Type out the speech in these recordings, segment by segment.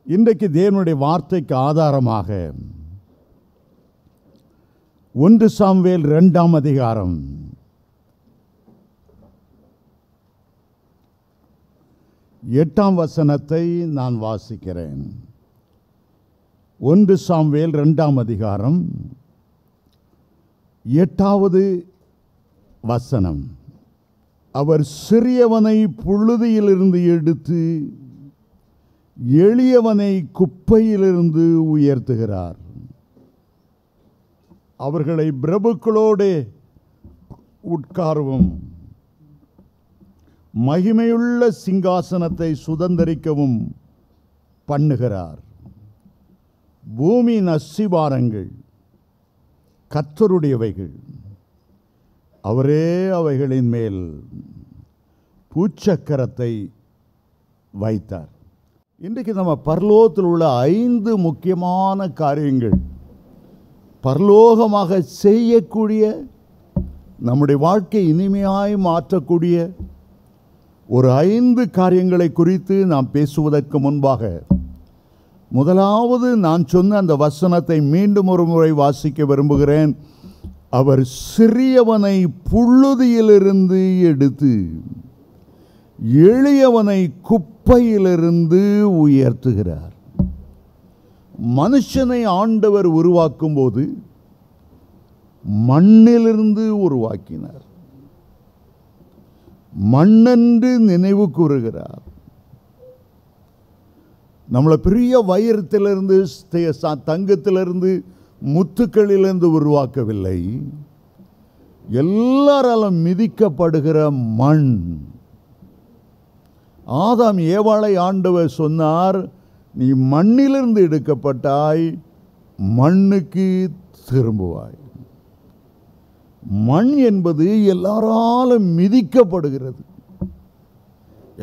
இன்றைக்கு தேவனுடைய வார்த்தைக்கு ஆதாரமாக 1 சாமுவேல் 2ஆம் அதிகாரம் 8ஆம் வசனத்தை நான் வாசிக்கிறேன். 1 சாமுவேல் 2ஆம் அதிகாரம் 8வது வசனம். அவர் சிறியவனை புழுதியிலிருந்து எடுத்து எளியவனை குப்பையிலிருந்து உயர்த்துகிறார். அவர்களை பிரபுக்களோடு உட்காரவும் மகிமையுள்ள சிங்காசனத்தை சுதந்தரிக்கவும் பண்ணுகிறார். பூமியின் அஸ்திபாரங்கள் கர்த்தருடையவைகள், அவரே அவைகளின் மேல் பூச்சக்கரத்தை வைத்தார். இன்றைக்கு நம்ம பரலோகத்தில் உள்ள 5 முக்கியமான காரியங்கள், பரலோகமாக செய்யக்கூடிய, நம்முடைய வாழ்க்கை இனிமையாய் மாற்றக்கூடிய ஒரு 5 காரியங்களை குறித்து நாம் பேசுவதற்கு முன்பாக, முதலாவது நான் சொன்ன அந்த வசனத்தை மீண்டும் ஒரு முறை வாசிக்க விரும்புகிறேன். அவர் சிறியவனை புழுதியிலிருந்து எடுத்து எளியவனை குப்பையிலிருந்து உயர்த்துகிறார். மனுஷனை ஆண்டவர் உருவாக்கும் போது மண்ணிலிருந்து உருவாக்கினார். மண்ணென்று நினைவு கூறுகிறார். நம்மளை பெரிய வைரத்திலிருந்து, தங்கத்திலிருந்து, முத்துக்களிலிருந்து உருவாக்கவில்லை. எல்லாராலும் மிதிக்கப்படுகிற மண். ஆதாம் ஏவாளை ஆண்டவர் சொன்னார், நீ மண்ணிலிருந்து எடுக்கப்பட்டாய், மண்ணுக்கு திரும்புவாய். மண் என்பது எல்லாராலும் மிதிக்கப்படுகிறது.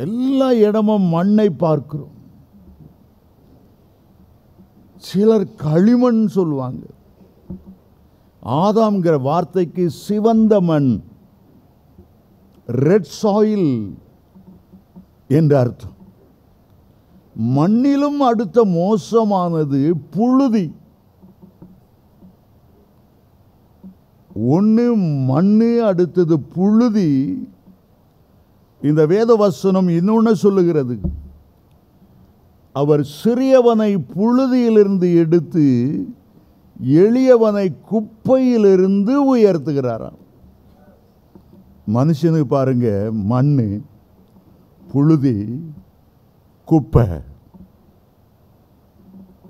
எல்லா இடமும் மண்ணை பார்க்கிறோம். சிலர் களிமண் சொல்லுவாங்க. ஆதாம்ங்கிற வார்த்தைக்கு சிவந்த மண், ரெட் சாயில் என்று அர்த்தம். மண்ணிலும் அடுத்த மோசமானது புழுதி. ஒன்று மண்ணு, அடுத்தது புழுதி. இந்த வேத வசனம் இன்னொன்று சொல்லுகிறது, அவர் சிறியவனை புழுதியிலிருந்து எடுத்து எளியவனை குப்பையிலிருந்து உயர்த்துகிறாராம். மனுஷனுக்கு பாருங்க, மண்ணு, புழுதி, குப்பை,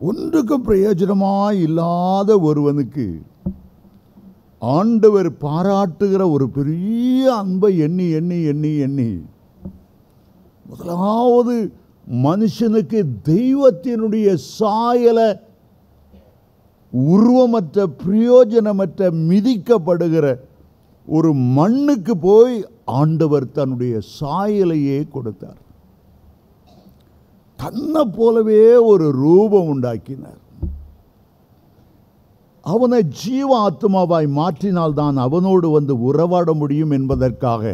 ஒன்றுக்கும் பிரயோஜனமாய் இல்லாத ஒருவனுக்கு ஆண்டவர் பாராட்டுகிற ஒரு பெரிய அன்பை எண்ணி எண்ணி எண்ணி எண்ணி முதலாவது மனுஷனுக்கு தெய்வத்தினுடைய சாயலை, உருவமற்ற பிரயோஜனமற்ற மிதிக்கப்படுகிற ஒரு மண்ணுக்கு போய் ஆண்டவர் தன்னுடைய சாயலையே கொடுத்தார். தன்னை போலவே ஒரு ரூபம் உண்டாக்கினார். அவனை ஜீவ ஆத்மாவாய் மாற்றினால்தான் அவனோடு வந்து உறவாட முடியும் என்பதற்காக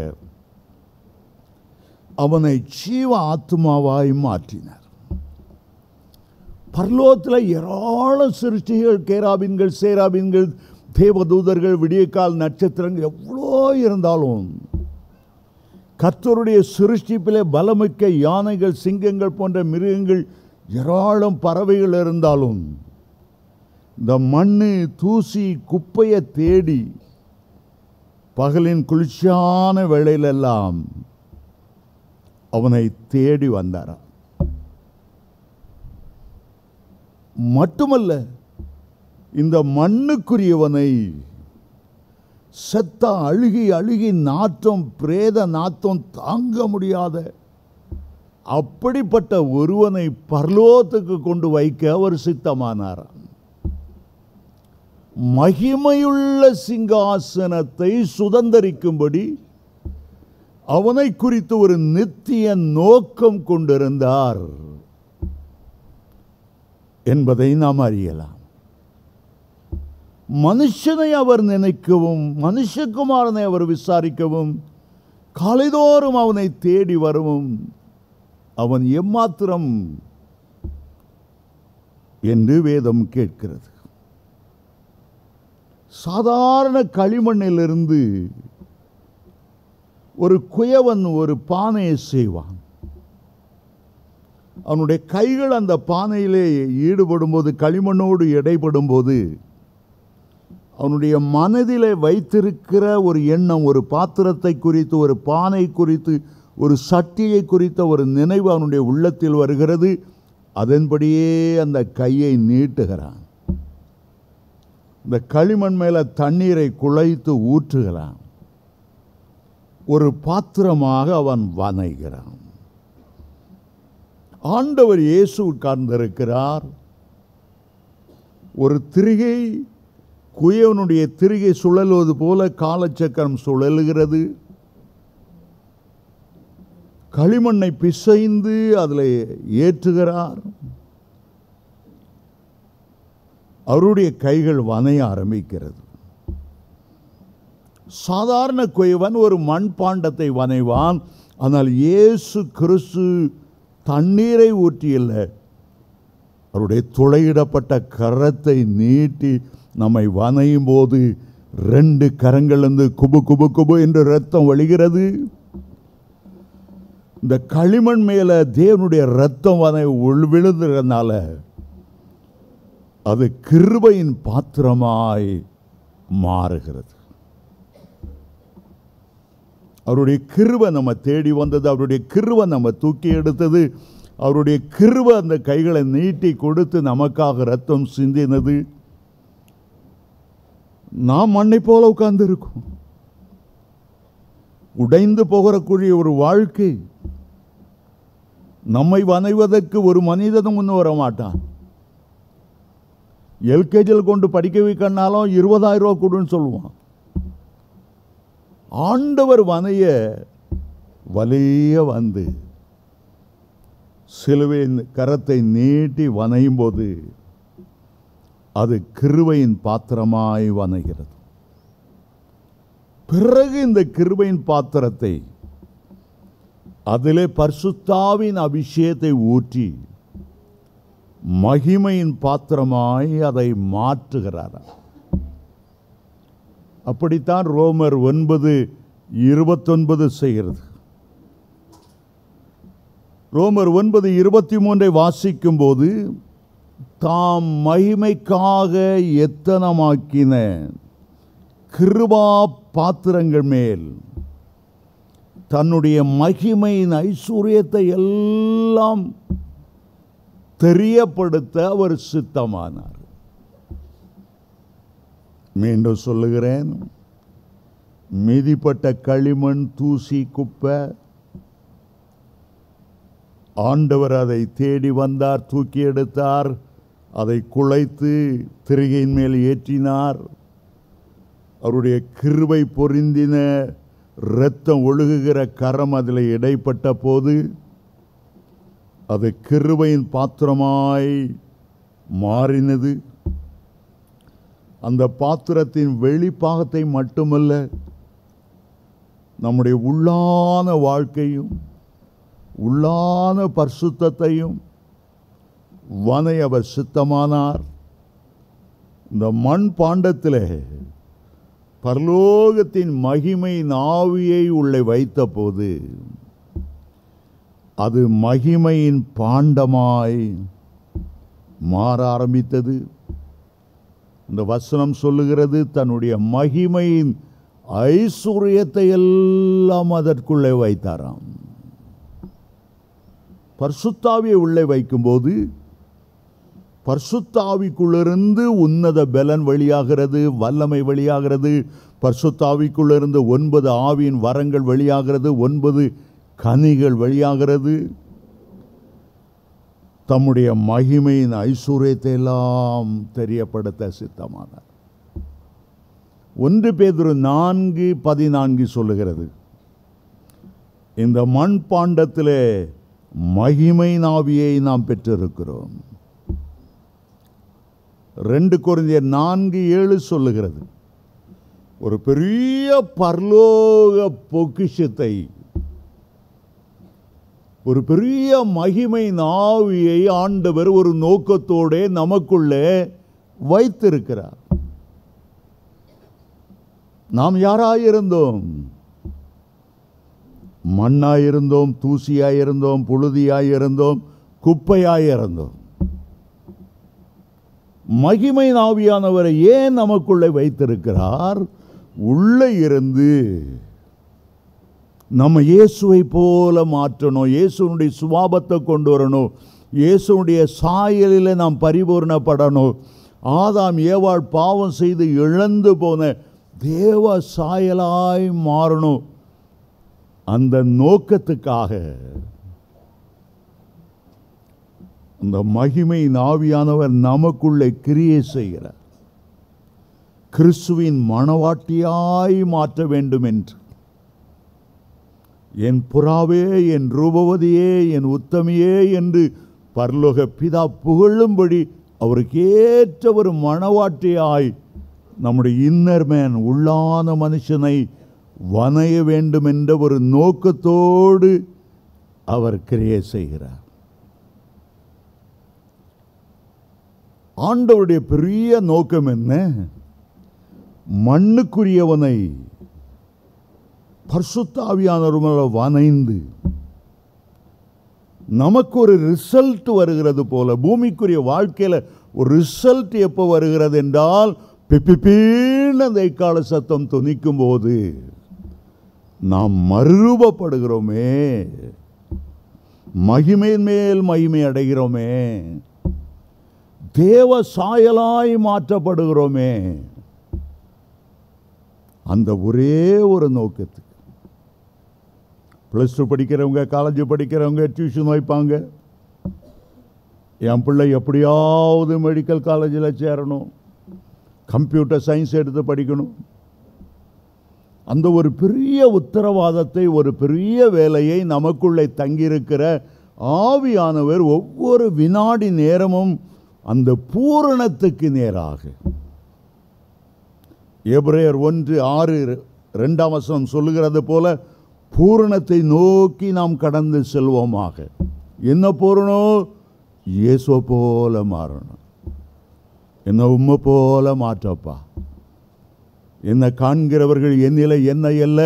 அவனை ஜீவ ஆத்மாவாய் மாற்றினார். பரலோகத்தில் ஏராள சிருஷ்டிகள், கேராபின்கள், சேராபின்கள், தேவதூதர்கள், விடியற்கால் நட்சத்திரங்கள் எவ்வளோ இருந்தாலும், கர்த்தருடைய சிருஷ்டிப்பிலே பலமிக்க யானைகள், சிங்கங்கள் போன்ற மிருகங்கள், ஏராளம் பறவைகள் இருந்தாலும், இந்த மண்ணு, தூசி, குப்பையை தேடி பகலின் குளிர்ச்சியான வேளையிலெல்லாம் அவனை தேடி வந்தாராம். மட்டுமல்ல, இந்த மண்ணுக்குரியவனை செத்த அழுகி அழுகி நாற்றம், பிரேத நாற்றம் தாங்க முடியாத அப்படிப்பட்ட ஒருவனை பரலோகத்துக்கு கொண்டு வைக்க அவர் சித்தமானாராம். மகிமையுள்ள சிங்காசனத்தை சுதந்தரிக்கும்படி அவனை குறித்து ஒரு நித்திய நோக்கம் கொண்டிருந்தார் என்பதை நாம் அறியலாம். மனுஷனை அவர் நினைக்கவும், மனுஷகுமாரனை அவர் விசாரிக்கவும், காலைதோறும் அவனை தேடி வரவும் அவன் எம்மாத்திரம் என்று வேதம் கேட்கிறது. சாதாரண களிமண்ணிலிருந்து ஒரு குயவன் ஒரு பானையை செய்வான். அவனுடைய கைகள் அந்த பானையிலே ஈடுபடும் போது, களிமண்ணோடு இடைப்படும் போது, அவனுடைய மனதிலே வைத்திருக்கிற ஒரு எண்ணம், ஒரு பாத்திரத்தை குறித்து, ஒரு பானை குறித்து, ஒரு சட்டியை குறித்த ஒரு நினைவு அவனுடைய உள்ளத்தில் வருகிறது. அதன்படியே அந்த கையை நீட்டுகிறான். இந்த களிமண் மேல தண்ணீரை குழைத்து ஊற்றுகிறான். ஒரு பாத்திரமாக அவன் வனைகிறான். ஆண்டவர் இயேசு உட்கார்ந்திருக்கிறார். ஒரு திரிகை, குயவனுடைய திரிகை சுழலுவது போல காலச்சக்கரம் சுழலுகிறது. களிமண்ணை பிசைந்து அதில் ஏற்றுகிறார். அவருடைய கைகள் வனைய ஆரம்பிக்கிறது. சாதாரண குயவன் ஒரு மண்பாண்டத்தை வனைவான். ஆனால் இயேசு கிறிஸ்து தண்ணீரை ஊற்றியல்ல, அவருடைய துளையிடப்பட்ட கரத்தை நீட்டி நம்மை வனையும் போது 2 கரங்களிலிருந்து குபு குபு குபு என்று இரத்தம் வழிகிறது. இந்த களிமண் மேல தேவனுடைய இரத்தம் விழுந்ததுனால அது கிருபையின் பாத்திரமாய் மாறுகிறது. அவருடைய கிருபை நம்ம தேடி வந்தது. அவருடைய கிருபை நம்ம தூக்கி எடுத்தது. அவருடைய கிருபை அந்த கைகளை நீட்டி கொடுத்து நமக்காக ரத்தம் சிந்தினது. நாம் மண்ணை போல உட்கார்ந்து இருக்கோம். உடைந்து போகக்கூடிய ஒரு வாழ்க்கை. நம்மை வனைவதற்கு ஒரு மனிதனும் முன் வர மாட்டான். எல்கேஜியில் கொண்டு படிக்க வைக்கனாலும் 20,000 ரூபா கொடுன்னு சொல்லுவான். ஆண்டவர் வனைய வலிய வந்து சிலுவையின் கரத்தை நீட்டி வனையும் போது அது கிருபையின் பாத்திரமாய் வனைகிறது. பிறகு இந்த கிருபையின் பாத்திரத்தை அதிலே பரிசுத்தாவின் அபிஷேகத்தை ஊற்றி மகிமையின் பாத்திரமாய் அதை மாற்றுகிறார். அப்படித்தான் ரோமர் 9:29 செய்கிறது. ரோமர் 9:23 வாசிக்கும் போது, தாம் மகிமைக்காக எத்தனமாக்கின கிருபா பாத்திரங்கள் மேல் தன்னுடைய மகிமையின் ஐஸ்வர்யத்தை எல்லாம் தெரியப்படுத்த அவர் சித்தமானார். மீண்டும் சொல்லுகிறேன், மீதிப்பட்ட களிமண், தூசி, குப்பை, ஆண்டவர் அதை தேடி வந்தார், தூக்கி எடுத்தார், அதை குழைத்து திரிகையின் மேல் ஏற்றினார். அவருடைய கிருபை பொருந்தின இரத்தம் ஒழுகுகிற கரம் அதில் இடைப்பட்ட போது அது கிருபையின் பாத்திரமாய் மாறினது. அந்த பாத்திரத்தின் வெளிப்பாகத்தை மட்டுமல்ல, நம்முடைய உள்ளான வாழ்க்கையும் உள்ளான பரிசுத்தத்தையும் வனை அவர் சித்தமானார். இந்த மண் பாண்டத்தில் பரலோகத்தின் மகிமையின் ஆவியை உள்ளே வைத்த போது அது மகிமையின் பாண்டமாய் மாற ஆரம்பித்தது. இந்த வசனம் சொல்லுகிறது, தன்னுடைய மகிமையின் ஐஸ்வர்யத்தை எல்லாம் அதற்குள்ளே வைத்தாராம். பரிசுத்தாவியை உள்ளே வைக்கும்போது பரிசுத்தாவிக்குள்ளிருந்து உன்னத பலன் வெளியாகிறது, வல்லமை வெளியாகிறது. பரிசுத்தாவிக்குள்ளிருந்து 9 ஆவியின் வரங்கள் வெளியாகிறது, 9 கனிகள் வெளியாகிறது. தம்முடைய மகிமையின் ஐஸ்வர்யத்தை எல்லாம் தெரியப்படுத்த சித்தமானார். 1 பேதுரு 4:14 சொல்லுகிறது, இந்த மண் பாண்டத்திலே மகிமையின் ஆவியை நாம் பெற்றிருக்கிறோம். 2 கொரிந்தியர் 4:7 சொல்லுகிறது, ஒரு பெரிய பரலோக பொக்கிஷத்தை ஒரு பெரிய மகிமை ஆவியை ஆண்டவர் ஒரு நோக்கத்தோடு நமக்குள்ளே வைத்திருக்கிறார். நாம் யாராயிருந்தோம்? மண்ணாயிருந்தோம், தூசியாயிருந்தோம், புழுதியாயிருந்தோம், குப்பையாயிருந்தோம். மகிமை ஆவியானவரை ஏன் நமக்குள்ளே வைத்திருக்கிறார்? உள்ளே இருந்து நம்ம இயேசுவை போல மாற்றணும், இயேசுனுடைய சுபாவத்தை கொண்டு வரணும், இயேசுனுடைய சாயலில் நாம் பரிபூர்ணப்படணும். ஆதாம் ஏவாள் பாவம் செய்து இழந்து போன தேவ சாயலாய் மாறணும். அந்த நோக்கத்துக்காக அந்த மகிமை ஆவியானவர் நமக்குள்ளே கிரியை செய்கிறார். கிறிஸ்துவின் மணவாட்டியாய் மாற்ற வேண்டும் என்று. என் புறாவே, என் ரூபவதியே, என் உத்தமியே என்று பரலோக பிதா புகழும்படி அவருக்கு ஏற்ற ஒரு மணவாட்டியாய் நம்முடைய இன்னர் மேன், உள்ளான மனுஷனை வணைய வேண்டும் என்ற ஒரு நோக்கத்தோடு அவர் கிரியை செய்கிறார். ஆண்டவருடைய பெரிய நோக்கம் என்ன? மண்ணுக்குரியவனை பரிசுத்த ஆவியானவரால் வணைந்து நமக்கு ஒரு ரிசல்ட் வருகிறது போல, பூமிக்குரிய வாழ்க்கையில் ஒரு ரிசல்ட் எப்போ வருகிறது என்றால், பிப்பிப்பீன்னு அந்த இக்கால சத்தம் துணிக்கும் போது நாம் மறுரூபப்படுகிறோமே, மகிமையின் மேல் மகிமை அடைகிறோமே, தேவ சாயலாய் மாற்றப்படுகிறோமே. அந்த ஒரே ஒரு நோக்கத்துக்கு +2 படிக்கிறவங்க, காலேஜ் படிக்கிறவங்க டியூஷன் வைப்பாங்க. என் பிள்ளை எப்படியாவது மெடிக்கல் காலேஜில் சேரணும், கம்ப்யூட்டர் சயின்ஸ் எடுத்து படிக்கணும். அந்த ஒரு பெரிய உத்தரவாதத்தை, ஒரு பெரிய வேலையை நமக்குள்ளே தங்கியிருக்கிற ஆவியானவர் ஒவ்வொரு வினாடி நேரமும் அந்த பூரணத்துக்கு நேராக, எபிரேயர் 1:6 சொல்லுகிறது போல, பூரணத்தை நோக்கி நாம் கடந்து செல்வோமாக. என்ன பூரணம்? இயேசுவை போல மாறணும். என்ன உம்மை போல மாற்றப்பா. என்னை காண்கிறவர்கள் என்னிலே என்னை அல்ல,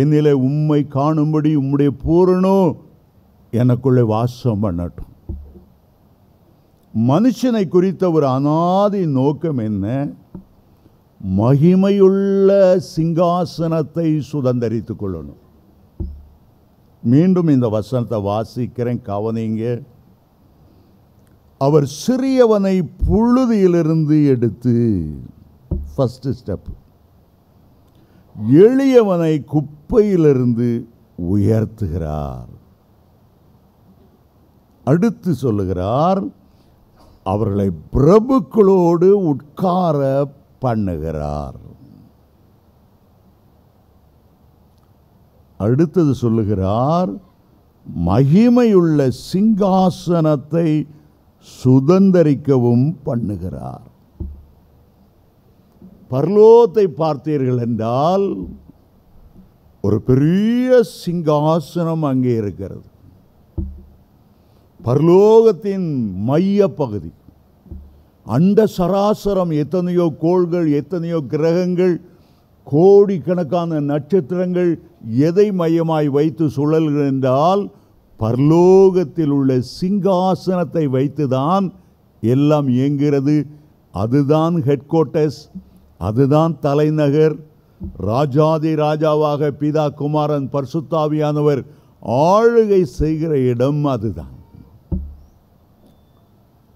என்னிலே உம்மை காணும்படி உம்முடைய பூரணம் எனக்குள்ளே வாசம் பண்ணட்டும். மனுஷனை குறித்த ஒரு அநாதி நோக்கம் என்ன? மகிமையுள்ள சிங்காசனத்தை சுதந்தரித்துக் கொள்ளணும். மீண்டும் இந்த வசனத்தை வாசிக்கிறேன், கவனிங்க. அவர் சிறியவனை புழுதியிலிருந்து எடுத்து, ஃபர்ஸ்ட் ஸ்டெப், எளியவனை குப்பையிலிருந்து உயர்த்துகிறார். அடுத்து சொல்லுகிறார், அவர்களை பிரபுக்களோடு உட்கார பண்ணுகிறார். அடுத்தது சொல்லுகிறார், மகிமையுள்ள சிங்காசனத்தை சுதந்தரிக்கவும் பண்ணுகிறார். பரலோகத்தை பார்த்தீர்கள் என்றால் ஒரு பெரிய சிங்காசனம் அங்கே இருக்கிறது. பரலோகத்தின் மைய பகுதி, அண்ட சராசரம், எத்தனையோ கோள்கள், எத்தனையோ கிரகங்கள், கோடிக்கணக்கான நட்சத்திரங்கள் எதை மையமாய் வைத்து சுழல்கள் என்றால் பரலோகத்தில் உள்ள சிங்காசனத்தை வைத்துதான் எல்லாம் இயங்குகிறது. அதுதான் ஹெட் குவார்ட்டர்ஸ், அதுதான் தலைநகர். ராஜாதி ராஜாவாக பிதா, குமாரன், பரிசுத்த ஆவியானவர் ஆளுகை செய்கிற இடம் அதுதான்.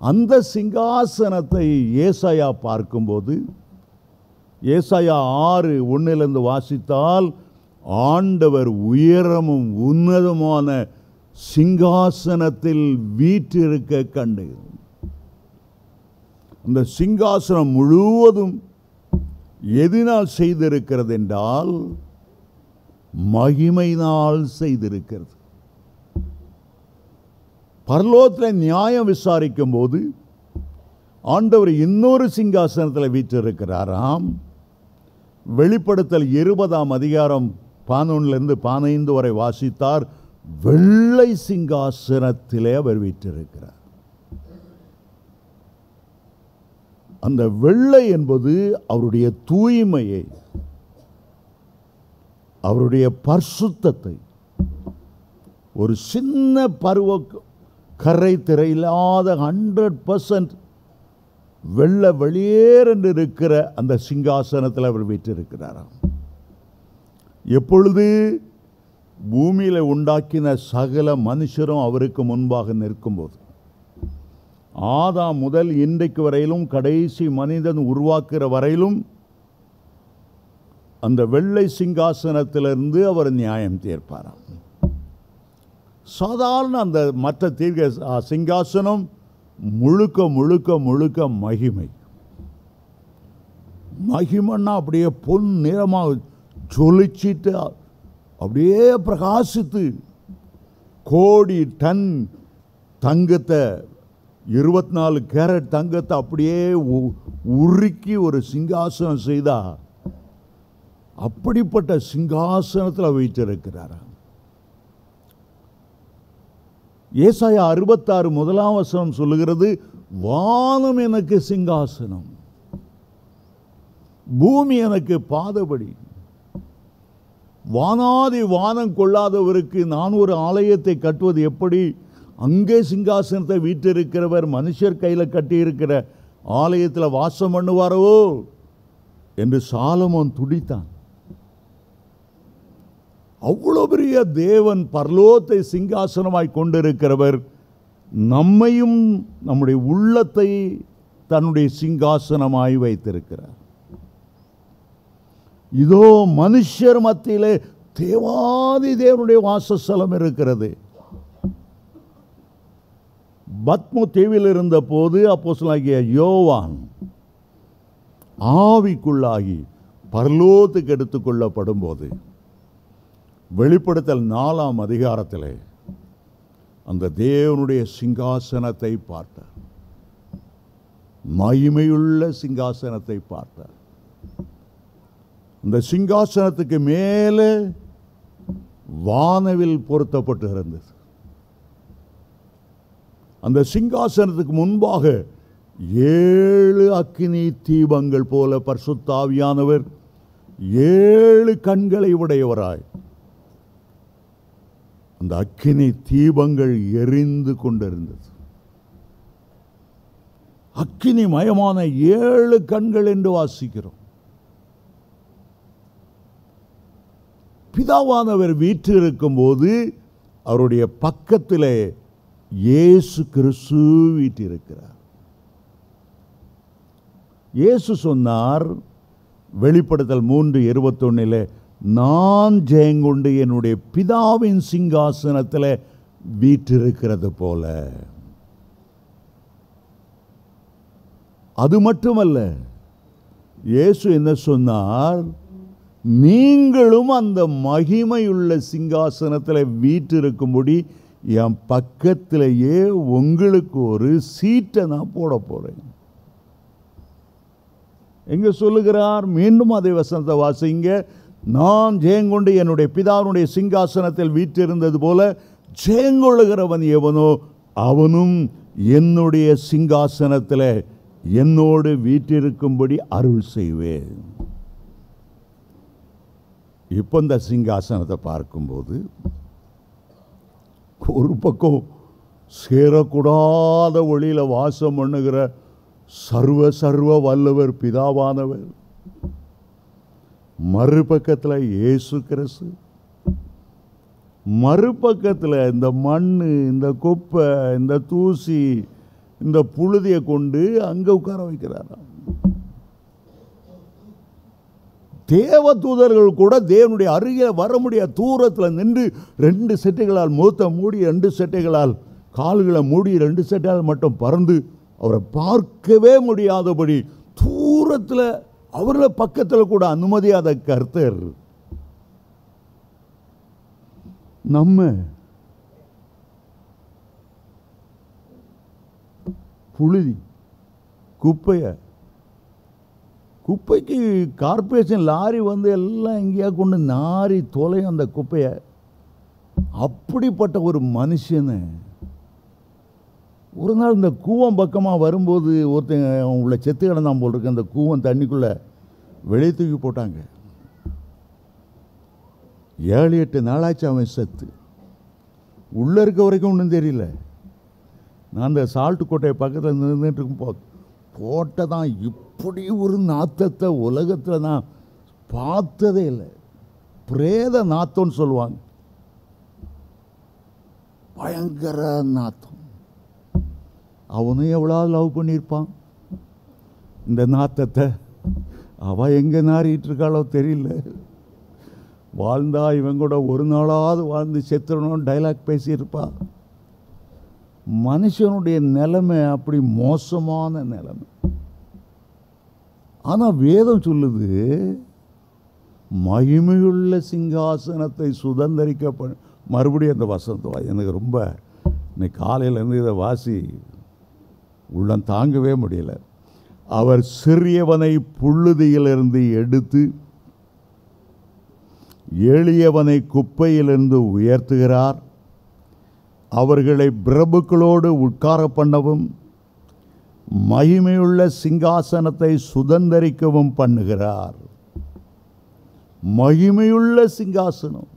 அந்த சிங்காசனத்தை ஏசாயா பார்க்கும்போது, ஏசாயா 6:1 வாசித்தால், ஆண்டவர் உயரமும் உன்னதமான சிங்காசனத்தில் வீற்றிருக்க கண்டு. அந்த சிங்காசனம் முழுவதும் எதினால் செய்திருக்கிறது என்றால் மகிமையினால் செய்திருக்கிறது. பரலோகத்தில் நியாயம் விசாரிக்கும் போது ஆண்டவர் இன்னொரு சிங்காசனத்தில் வீற்றிருக்கிறாராம். வெளிப்படுத்தல் 20 அதிகாரம் 11 15 வரை வாசித்தார். வெள்ளை சிங்காசனத்திலே அவர் வீற்றிருக்கிறார். அந்த வெள்ளை என்பது அவருடைய தூய்மையை, அவருடைய பரிசுத்தத்தை, ஒரு சின்ன பருவ கரை திரையில்லாத 100% வெள்ளை வெளியேறென்று இருக்கிற அந்த சிங்காசனத்தில் அவர் வீற்றிருக்கிறாராம். எப்பொழுது பூமியில் உண்டாக்கின சகல மனுஷரும் அவருக்கு முன்பாக நிற்கும்போது, ஆதாம் முதல் இன்றைக்கு வரையிலும் கடைசி மனிதன் உருவாக்குற வரையிலும் அந்த வெள்ளை சிங்காசனத்திலிருந்து அவர் நியாயம் தீர்ப்பாராம். சாதாரண அந்த மற்ற தீர்க்க சிங்காசனம் முழுக்க முழுக்க முழுக்க மகிமை. மகிமைன்னா அப்படியே பொன் நிறமாக ஜொலிச்சிட்டு அப்படியே பிரகாசித்து கோடி டன் தங்கத்தை 24 கேரட் தங்கத்தை அப்படியே உருக்கி ஒரு சிங்காசனம் செய்தா அப்படிப்பட்ட சிங்காசனத்தில் வீற்றிருக்கிறார். ஏசாயா 66 முதலாம் வசனம் சொல்லுகிறது, வானம் எனக்கு சிங்காசனம், பூமி எனக்கு பாதபடி. வானாதி வானம் கொள்ளாதவருக்கு நான் ஒரு ஆலயத்தை கட்டுவது எப்படி? அங்கே சிங்காசனத்தை வீற்றிருக்கிறவர் மனுஷர் கையில் கட்டியிருக்கிற ஆலயத்தில் வாசம் பண்ணுவாரோ என்று சாலமோன் துடித்தான். அவ்வளோ பெரிய தேவன், பரலோகத்தை சிங்காசனமாய் கொண்டிருக்கிறவர், நம்மையும் நம்முடைய உள்ளத்தை தன்னுடைய சிங்காசனமாய் வைத்திருக்கிறார். இதோ மனுஷர் மத்தியிலே தேவாதி தேவனுடைய வாசஸ்தலம் இருக்கிறது. பத்மு தீவில் இருந்த போது அப்போஸ்தலனாகிய யோவான் ஆவிக்குள்ளாகி பரலோகத்துக்கு எடுத்துக்கொள்ளப்படும் போது, வெளிப்படுத்தல் 4ஆம் அதிகாரத்திலே அந்த தேவனுடைய சிங்காசனத்தை பார்த்தார். மகிமையுள்ள சிங்காசனத்தை பார்த்தார். அந்த சிங்காசனத்துக்கு மேலே வானவில் பொருத்தப்பட்டு இருந்தது. அந்த சிங்காசனத்துக்கு முன்பாக 7 அக்கினி தீபங்கள் போல பரிசுத்த ஆவியானவர் 7 கண்களை உடையவராய் அந்த அக்கினி தீபங்கள் எரிந்து கொண்டிருந்தது. அக்கினி மயமான 7 கண்கள் என்று வாசிக்கிறோம். பிதாவானவர் வீற்றிருக்கும் போது அவருடைய பக்கத்திலே இயேசு கிறிஸ்து வீற்றிருக்கிறார். இயேசு சொன்னார் வெளிப்படுத்தல் 3:21, நான் ஜெயங்கொண்டு என்னுடைய பிதாவின் சிங்காசனத்தில் வீற்றிருக்கிறது போல. அது மட்டுமல்ல, இயேசு என்ன சொன்னார்? நீங்களும் அந்த மகிமையுள்ள சிங்காசனத்தில் வீற்றிருக்கும்படி என் பக்கத்திலேயே உங்களுக்கு ஒரு சீட்டை நான் போட போறேன். எங்க சொல்லுகிறார்? மீண்டும் அதே வசனத்தை வாசிங்க. நான் ஜெயங்கொண்டு என்னுடைய பிதாவுடைய சிங்காசனத்தில் வீற்றிருந்தது போல ஜெயங்கொள்ளுகிறவன் எவனோ அவனும் என்னுடைய சிங்காசனத்தில் என்னோடு வீற்றிருக்கும்படி அருள் செய்வேன். இப்போ இந்த சிங்காசனத்தை பார்க்கும்போது ஒரு பக்கம் சேரக்கூடாத ஒளியில் வாசம் பண்ணுகிற சர்வ வல்லவர் பிதாவானவர், மறுபக்கத்தில் இயேசு கிறிஸ்து, மறுபக்கத்தில் இந்த மண், இந்த குப்பை, இந்த தூசி, இந்த புழுதியை கொண்டு அங்கே உட்கார வைக்கிறாராம். தேவ தூதர்கள் கூட தேவனுடைய அருகில் வர முடியாத தூரத்தில் நின்று 2 செட்டைகளால் முகத்தை மூடி, 2 செட்டைகளால் கால்களை மூடி, 2 செட்டைகளால் மட்டும் பறந்து அவரை பார்க்கவே முடியாதபடி தூரத்தில் அவர்கள பக்கத்தில் கூட அனுமதியாத கர்த்தர் நம்ம புழுதி குப்பைக்கு கார்பரேஷன் லாரி வந்து எல்லாம் எங்கேயா கொண்டு நாரி தொலையும் அந்த குப்பையை. அப்படிப்பட்ட ஒரு மனுஷனை ஒரு நாள் இந்த கூவம் பக்கமாக வரும்போது ஒருத்தன் உள்ள செத்து கிடந்தான் போல் இருக்கு. அந்த கூவம் தண்ணிக்குள்ளே வெளியே தூக்கி போட்டாங்க. 7-8 நாளாச்சு அவன் செத்து. உள்ளே இருக்க வரைக்கும் ஒன்றும் தெரியல. நான் அந்த சால்ட்டு கோட்டை பக்கத்தில் நின்றுட்டு இருக்கும் போட்டதான் இப்படி ஒரு நாத்தத்தை உலகத்தில் நான் பார்த்ததே இல்லை. பிரேத நாத்தம்னு சொல்லுவாங்க. பயங்கர நாத்தம். அவனும் எவ்வளோ லவ் பண்ணியிருப்பான் இந்த நாத்தத்தை. அவள் எங்கே நாறிட்டு இருக்காளோ தெரியல. வாழ்ந்தா இவன் கூட ஒரு நாளாவது வாழ்ந்து செத்துறணும் டைலாக் பேசியிருப்பா. மனுஷனுடைய நிலைமை அப்படி மோசமான நிலைமை. ஆனால் வேதம் சொல்லுது, மகிமையுள்ள சிங்காசனத்தை சுதந்திரிக்க. மறுபடியும் அந்த வசனம் எனக்கு ரொம்ப இன்னைக்கு காலையிலேருந்து இதை வாசி உள்ளம் தாங்கவே முடியல. அவர் சிறியவனை புழுதியிலிருந்து எடுத்து எளியவனை குப்பையிலிருந்து உயர்த்துகிறார். அவர்களை பிரபுக்களோடு உட்கார பண்ணவும் மகிமையுள்ள சிங்காசனத்தை சுதந்திரிக்கவும் பண்ணுகிறார். மகிமையுள்ள சிங்காசனம்,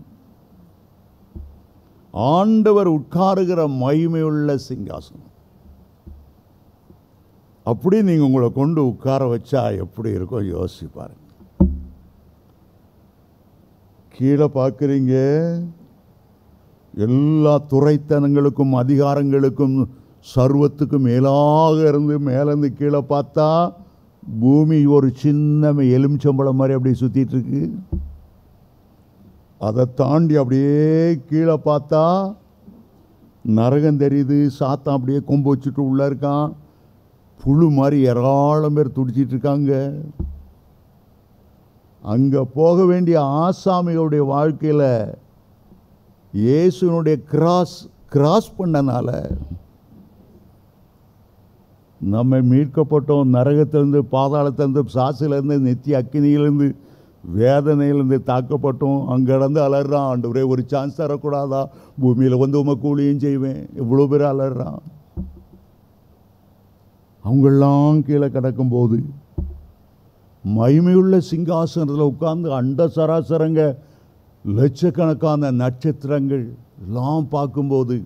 ஆண்டவர் உட்காருகிற மகிமையுள்ள சிங்காசனம். அப்படி நீங்கள் உங்களை கொண்டு உட்கார வச்சா எப்படி இருக்கும் யோசிப்பாருங்க. கீழே பார்க்குறீங்க, எல்லா துறைத்தனங்களுக்கும் அதிகாரங்களுக்கும் சர்வத்துக்கும் மேலாக இருந்து மேலேருந்து கீழே பார்த்தா பூமி ஒரு சின்ன எலுமிச்சம்பழம் மாதிரி அப்படியே சுற்றிட்டு இருக்கு. அதை தாண்டி அப்படியே கீழே பார்த்தா நரகம் தெரியுது. சாத்தான் அப்படியே கொம்பு வச்சுட்டு உள்ளே இருக்கான். புழு மாதிரி ஏராளம் பேர் துடிச்சிட்டு இருக்காங்க. அங்கே போக வேண்டிய ஆசாமிகளுடைய வாழ்க்கையில் இயேசுனுடைய கிராஸ் பண்ணனால நம்ம மீட்கப்பட்டோம். நரகத்திலேருந்து, பாதாளத்திலேருந்து, சாசிலேருந்து, நித்திய அக்கினியிலேருந்து, வேதனையிலேருந்து தாக்கப்பட்டோம். அங்கே இருந்து அலறான், ஆண்டவரே ஒரு சான்ஸ் தரக்கூடாதா, பூமியில் வந்து உமை கூலியும் செய்வேன். இவ்வளோ பேர் அலறான். அவங்கெல்லாம் கீழே கிடக்கும்போது மகிமையுள்ள சிங்காசனத்தில் உட்கார்ந்து அண்ட சராசரங்க லட்சக்கணக்கான நட்சத்திரங்கள் எல்லாம் பார்க்கும்போது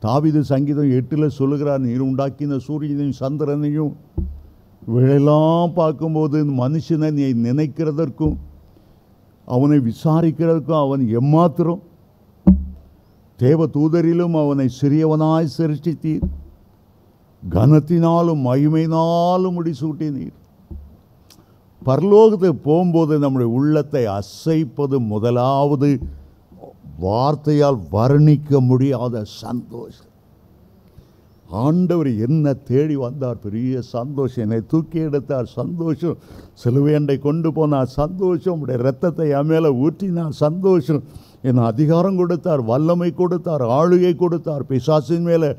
தாவீது சங்கீதம் 8 சொல்லுகிறார், நீர் உண்டாக்கின சூரியனையும் சந்திரனையும் இவையெல்லாம் பார்க்கும்போது மனுஷனை நீ நினைக்கிறதற்கும் அவனை விசாரிக்கிறதற்கும் அவன் எம்மாத்திரம். தேவ தூதரிலும் அவனை சிறியவனாய் சிருஷ்டித்தீர், கனத்தினாலும் மகிமையினாலும் முடிசூட்டினீர். பரலோகத்துக்கு போகும்போது நம்முடைய உள்ளத்தை அசைப்பது முதலாவது வார்த்தையால் வர்ணிக்க முடியாத சந்தோஷம். ஆண்டவர் என்ன தேடி வந்தார், பெரிய சந்தோஷம். என்னை தூக்கி எடுத்தார், சந்தோஷம். சிலுவையண்டை கொண்டு போனார், சந்தோஷம். உடைய இரத்தத்தை என் மேலே ஊற்றினார், சந்தோஷம். என் அதிகாரம் கொடுத்தார், வல்லமை கொடுத்தார், ஆளுகை கொடுத்தார், பிசாசின் மேலே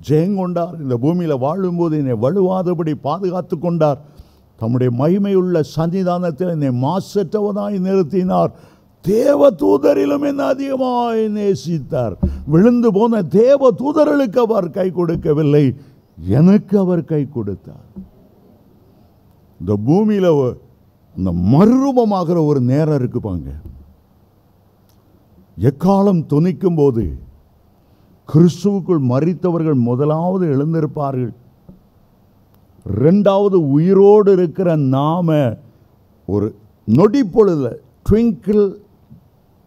ஜெயங்கொண்டார். இந்த பூமியில் வாழும்போது என்னை வலுவாதபடி பாதுகாத்து கொண்டார். தம்முடைய மகிமையுள்ள சன்னிதானத்தில் என்னை மாசற்றவனாய் நிறுத்தினார். தேவ தூதரிலும் என்ன அதிகமாய் நேசித்தார். விழுந்து போன தேவ தூதர்களுக்கு அவர் கை கொடுக்கவில்லை, எனக்கு அவர் கை கொடுத்தார். இந்த பூமியில் இந்த மறுரூபமாகிற ஒரு நேரம் இருக்குப்பாங்க. எக்காலம் துணிக்கும் போது கிறிஸ்துவுக்குள் மரித்தவர்கள் முதலாவது எழுந்திருப்பார்கள். இரண்டாவது உயிரோடு இருக்கிற நாம ஒரு நொடி பொழுதுல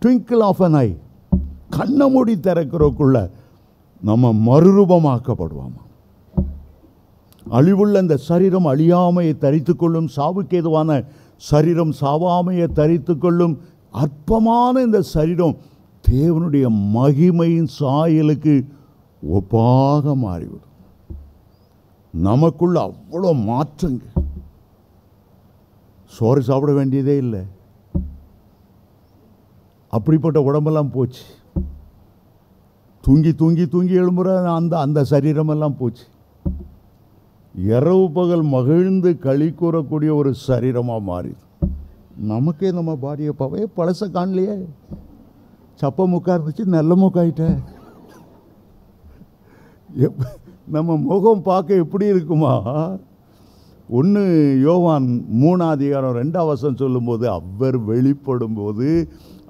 ட்விங்கிள் ஆஃப் அன் ஐ, கண்ண மூடி திறக்கிறதுக்குள்ள நம்ம மறுரூபமாக்கப்படுவோம். அழிவுள்ள இந்த சரீரம் அழியாமையை தரித்துக் கொள்ளும், சாவுக்கு ஏதுவான சரீரம் சாவாமையை தரித்துக் கொள்ளும். அற்பமான இந்த சரீரம் தேவனுடைய மகிமையின் சாயலுக்கு ஒப்பாக மாறிவிடும். நமக்குள்ள அவ்வளோ மாற்றங்க. சோறு சாப்பிட வேண்டியதே இல்லை, அப்படிப்பட்ட உடம்பெல்லாம் போச்சு. தூங்கி தூங்கி தூங்கி எழும்புற அந்த சரீரமெல்லாம் போச்சு. இரவு பகல் மகிழ்ந்து களி கூறக்கூடிய ஒரு சரீரமாக மாறிது. நமக்கே நம்ம பாடியை பழைய பழச காணலையே. சப்ப மூக்கா இருந்துச்சு, நல்ல மூக்காயிட்டேன். நம்ம முகம் பார்க்க எப்படி இருக்குமா? 1 யோவான் 3:2 சொல்லும்போது, அவர் வெளிப்படும் போது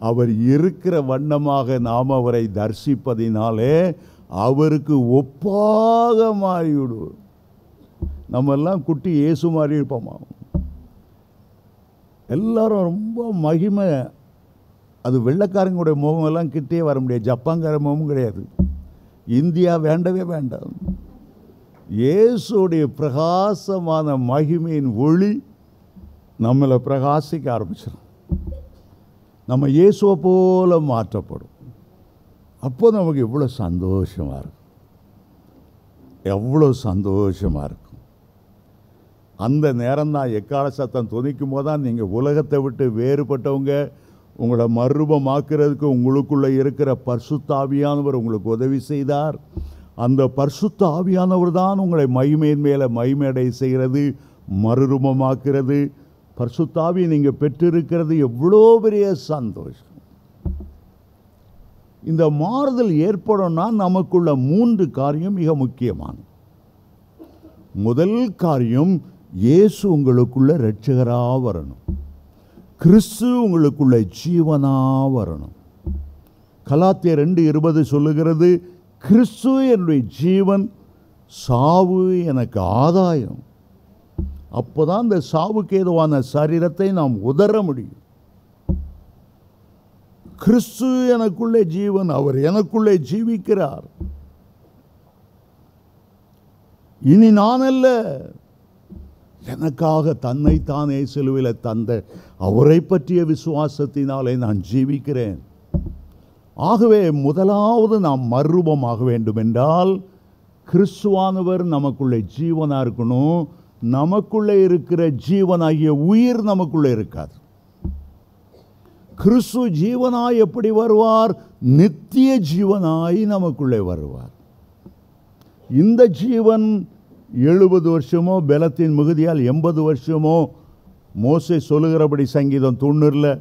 அவர் இருக்கிற வண்ணமாக நாம் அவரை தரிசிப்பதினாலே அவருக்கு ஒப்பாக மாறிவிடுவோம். நம்ம எல்லாம் குட்டி இயேசு மாதிரி இருப்போமா? எல்லாரும் ரொம்ப மகிமை. அது வெள்ளைக்காரங்களுடைய முகமெல்லாம் கிட்டே வர முடியாது, ஜப்பான்கார முகமும் கிடையாது, இந்தியா வேண்டவே வேண்டாம். இயேசுடைய பிரகாசமான மகிமையின் ஒளி நம்மளை பிரகாசிக்க ஆரம்பிச்சிடும். நம்ம இயேசுவை போல மாற்றப்படும். அப்போ நமக்கு எவ்வளோ சந்தோஷமாக இருக்கும், எவ்வளோ சந்தோஷமாக இருக்கும். அந்த நேரம் தான் எக்கால சத்தம் துணிக்கும் போது தான் நீங்கள் உலகத்தை விட்டு வேறுபட்டவங்க, உங்களை மறுரூபமாக்குறதுக்கு உங்களுக்குள்ளே இருக்கிற பரிசுத்த ஆவியானவர் உங்களுக்கு உதவி செய்தார். அந்த பரிசுத்த ஆவியானவர் தான் உங்களை மகிமையின் மேலே மகிமையடை செய்கிறது, மறுரூபமாக்குறது. பரிசுத்த ஆவியை நீங்கள் பெற்றிருக்கிறது எவ்வளோ பெரிய சந்தோஷம். இந்த மாறுதல் ஏற்படும்னா நமக்குள்ள 3 காரியம் மிக முக்கியமானது. முதல் காரியம், இயேசு உங்களுக்குள்ள இரட்சகராக வரணும். கிறிஸ்து உங்களுக்குள்ள ஜீவனாக வரணும். கலாத்தியர் 2:20 சொல்லுகிறது, கிறிஸ்து என்னுடைய ஜீவன், சாவு எனக்கு ஆதாயம். அப்போதான் இந்த சாவுக்கு ஏதுவான சரீரத்தை நாம் உதற முடியும். கிறிஸ்து எனக்குள்ளே ஜீவன், அவர் எனக்குள்ளே ஜீவிக்கிறார். இனி நான் அல்ல, எனக்காக தன்னைத்தானே சிலுவையில் தந்த அவரை பற்றிய விசுவாசத்தினாலே நான் ஜீவிக்கிறேன். ஆகவே முதலாவது நாம் மறுரூபமாக வேண்டும் என்றால் கிறிஸ்துவானவர் நமக்குள்ளே ஜீவனாக இருக்கணும். நமக்குள்ளே இருக்கிற ஜீவனாகிய உயிர் நமக்குள்ளே இருக்காது. கிறிஸ்து ஜீவனாய் எப்படி வருவார்? நித்திய ஜீவனாய் நமக்குள்ளே வருவார். இந்த ஜீவன் 70 வருஷமோ, பலத்தின் மிகுதியால் 80 வருஷமோ, மோசே சொல்லுகிறபடி சங்கீதம் 90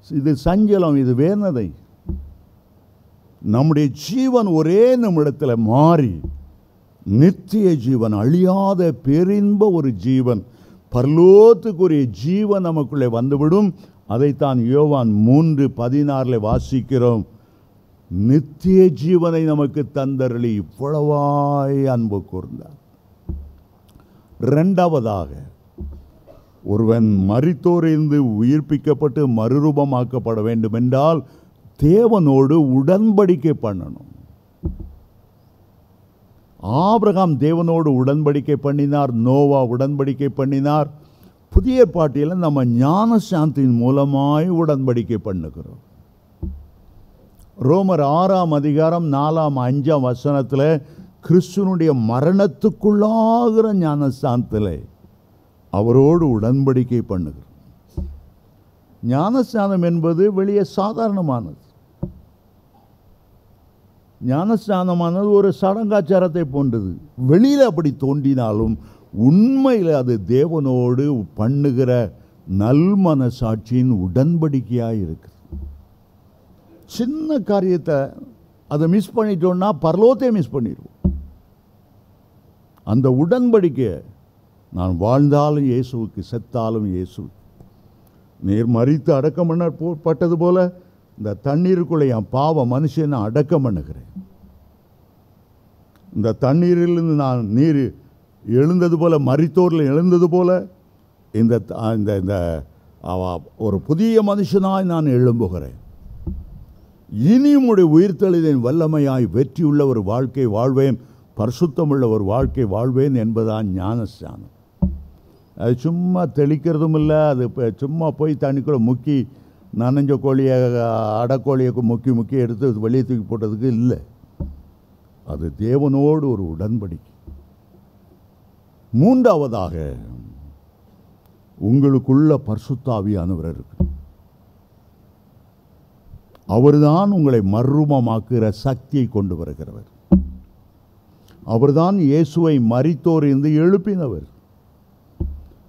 இது சஞ்சலம், இது வேதனை. நம்முடைய ஜீவன் ஒரே நிமிடத்தில் மாறி நித்திய ஜீவன், அழியாத பேரின்ப ஒரு ஜீவன், பரலோகத்துக்குரிய ஜீவன் நமக்குள்ளே வந்துவிடும். அதைத்தான் யோவான் 3:16 வாசிக்கிறோம். நித்திய ஜீவனை நமக்கு தந்தருளி இவ்வளவாய் அன்பு கூர்ந்தார். இரண்டாவதாக, ஒருவன் மரித்தோரிலிருந்து உயிர்ப்பிக்கப்பட்டு மறுரூபமாக்கப்பட வேண்டும் என்றால் தேவனோடு உடன்படிக்கை பண்ணணும். ஆபிரகாம் தேவனோடு உடன்படிக்கை பண்ணினார், நோவா உடன்படிக்கை பண்ணினார். புதிய ஏற்பாட்டில் நம்ம ஞானசாந்தியின் மூலமாய் உடன்படிக்கை பண்ணுகிறோம். ரோமர் 6:4-5 கிறிஸ்துவனுடைய மரணத்துக்குள்ளாகிற ஞானஸ்தானத்தில் அவரோடு உடன்படிக்கை பண்ணுகிறோம். ஞானஸ்தானம் என்பது வெளியே சாதாரணமானது. ஞானஸ்தானமானது ஒரு சடங்காச்சாரத்தை போன்றது. வெளியில் அப்படி தோன்றினாலும் உண்மையில் அது தேவனோடு பண்ணுகிற நல்மனசாட்சியின் உடன்படிக்கையாக இருக்குது. சின்ன காரியத்தை அதை மிஸ் பண்ணிட்டோம்னா பரலோகத்தை மிஸ் பண்ணிடுவோம். அந்த உடன்படிக்கை, நான் வாழ்ந்தாலும் இயேசுவுக்கு, செத்தாலும் இயேசுவுக்கு. நீர் மரித்து அடக்கம் பண்ணப்பட்டது போல இந்த தண்ணீருக்குள்ளே என் பாவ மனுஷனை அடக்கம் பண்ணுகிறேன். இந்த தண்ணீரிலிருந்து நான் நீர் எழுந்தது போல, மரித்தோரில் எழுந்தது போல இந்த இந்த ஒரு புதிய மனுஷனாய் நான் எழும்புகிறேன். இனி உடைய உயிர்த்தெழுதலின் வல்லமையாய் வெற்றியுள்ள ஒரு வாழ்க்கை வாழ்வேன், பரிசுத்தமுள்ள ஒரு வாழ்க்கை வாழ்வேன் என்பதான் ஞானஸ்நானம். அது சும்மா தெளிக்கிறதும் இல்லை, அது சும்மா போய் தண்ணிக்குள்ள முக்கி நனைஞ்ச கோழியை, அடக்கோழியை முக்கி எடுத்து வெளியே தூக்கி போட்டதுக்கு இல்லை. அது தேவனோடு ஒரு உடன்படிக்கை. மூன்றாவதாக, உங்களுக்குள்ள பரிசுத்த ஆவியானவர் இருக்கு. அவர்தான் உங்களை மறுரூபமாக்குகிற சக்தியை கொண்டு வருகிறவர். அவர்தான் இயேசுவை மரித்தோரிலிருந்து எழுப்பினவர்.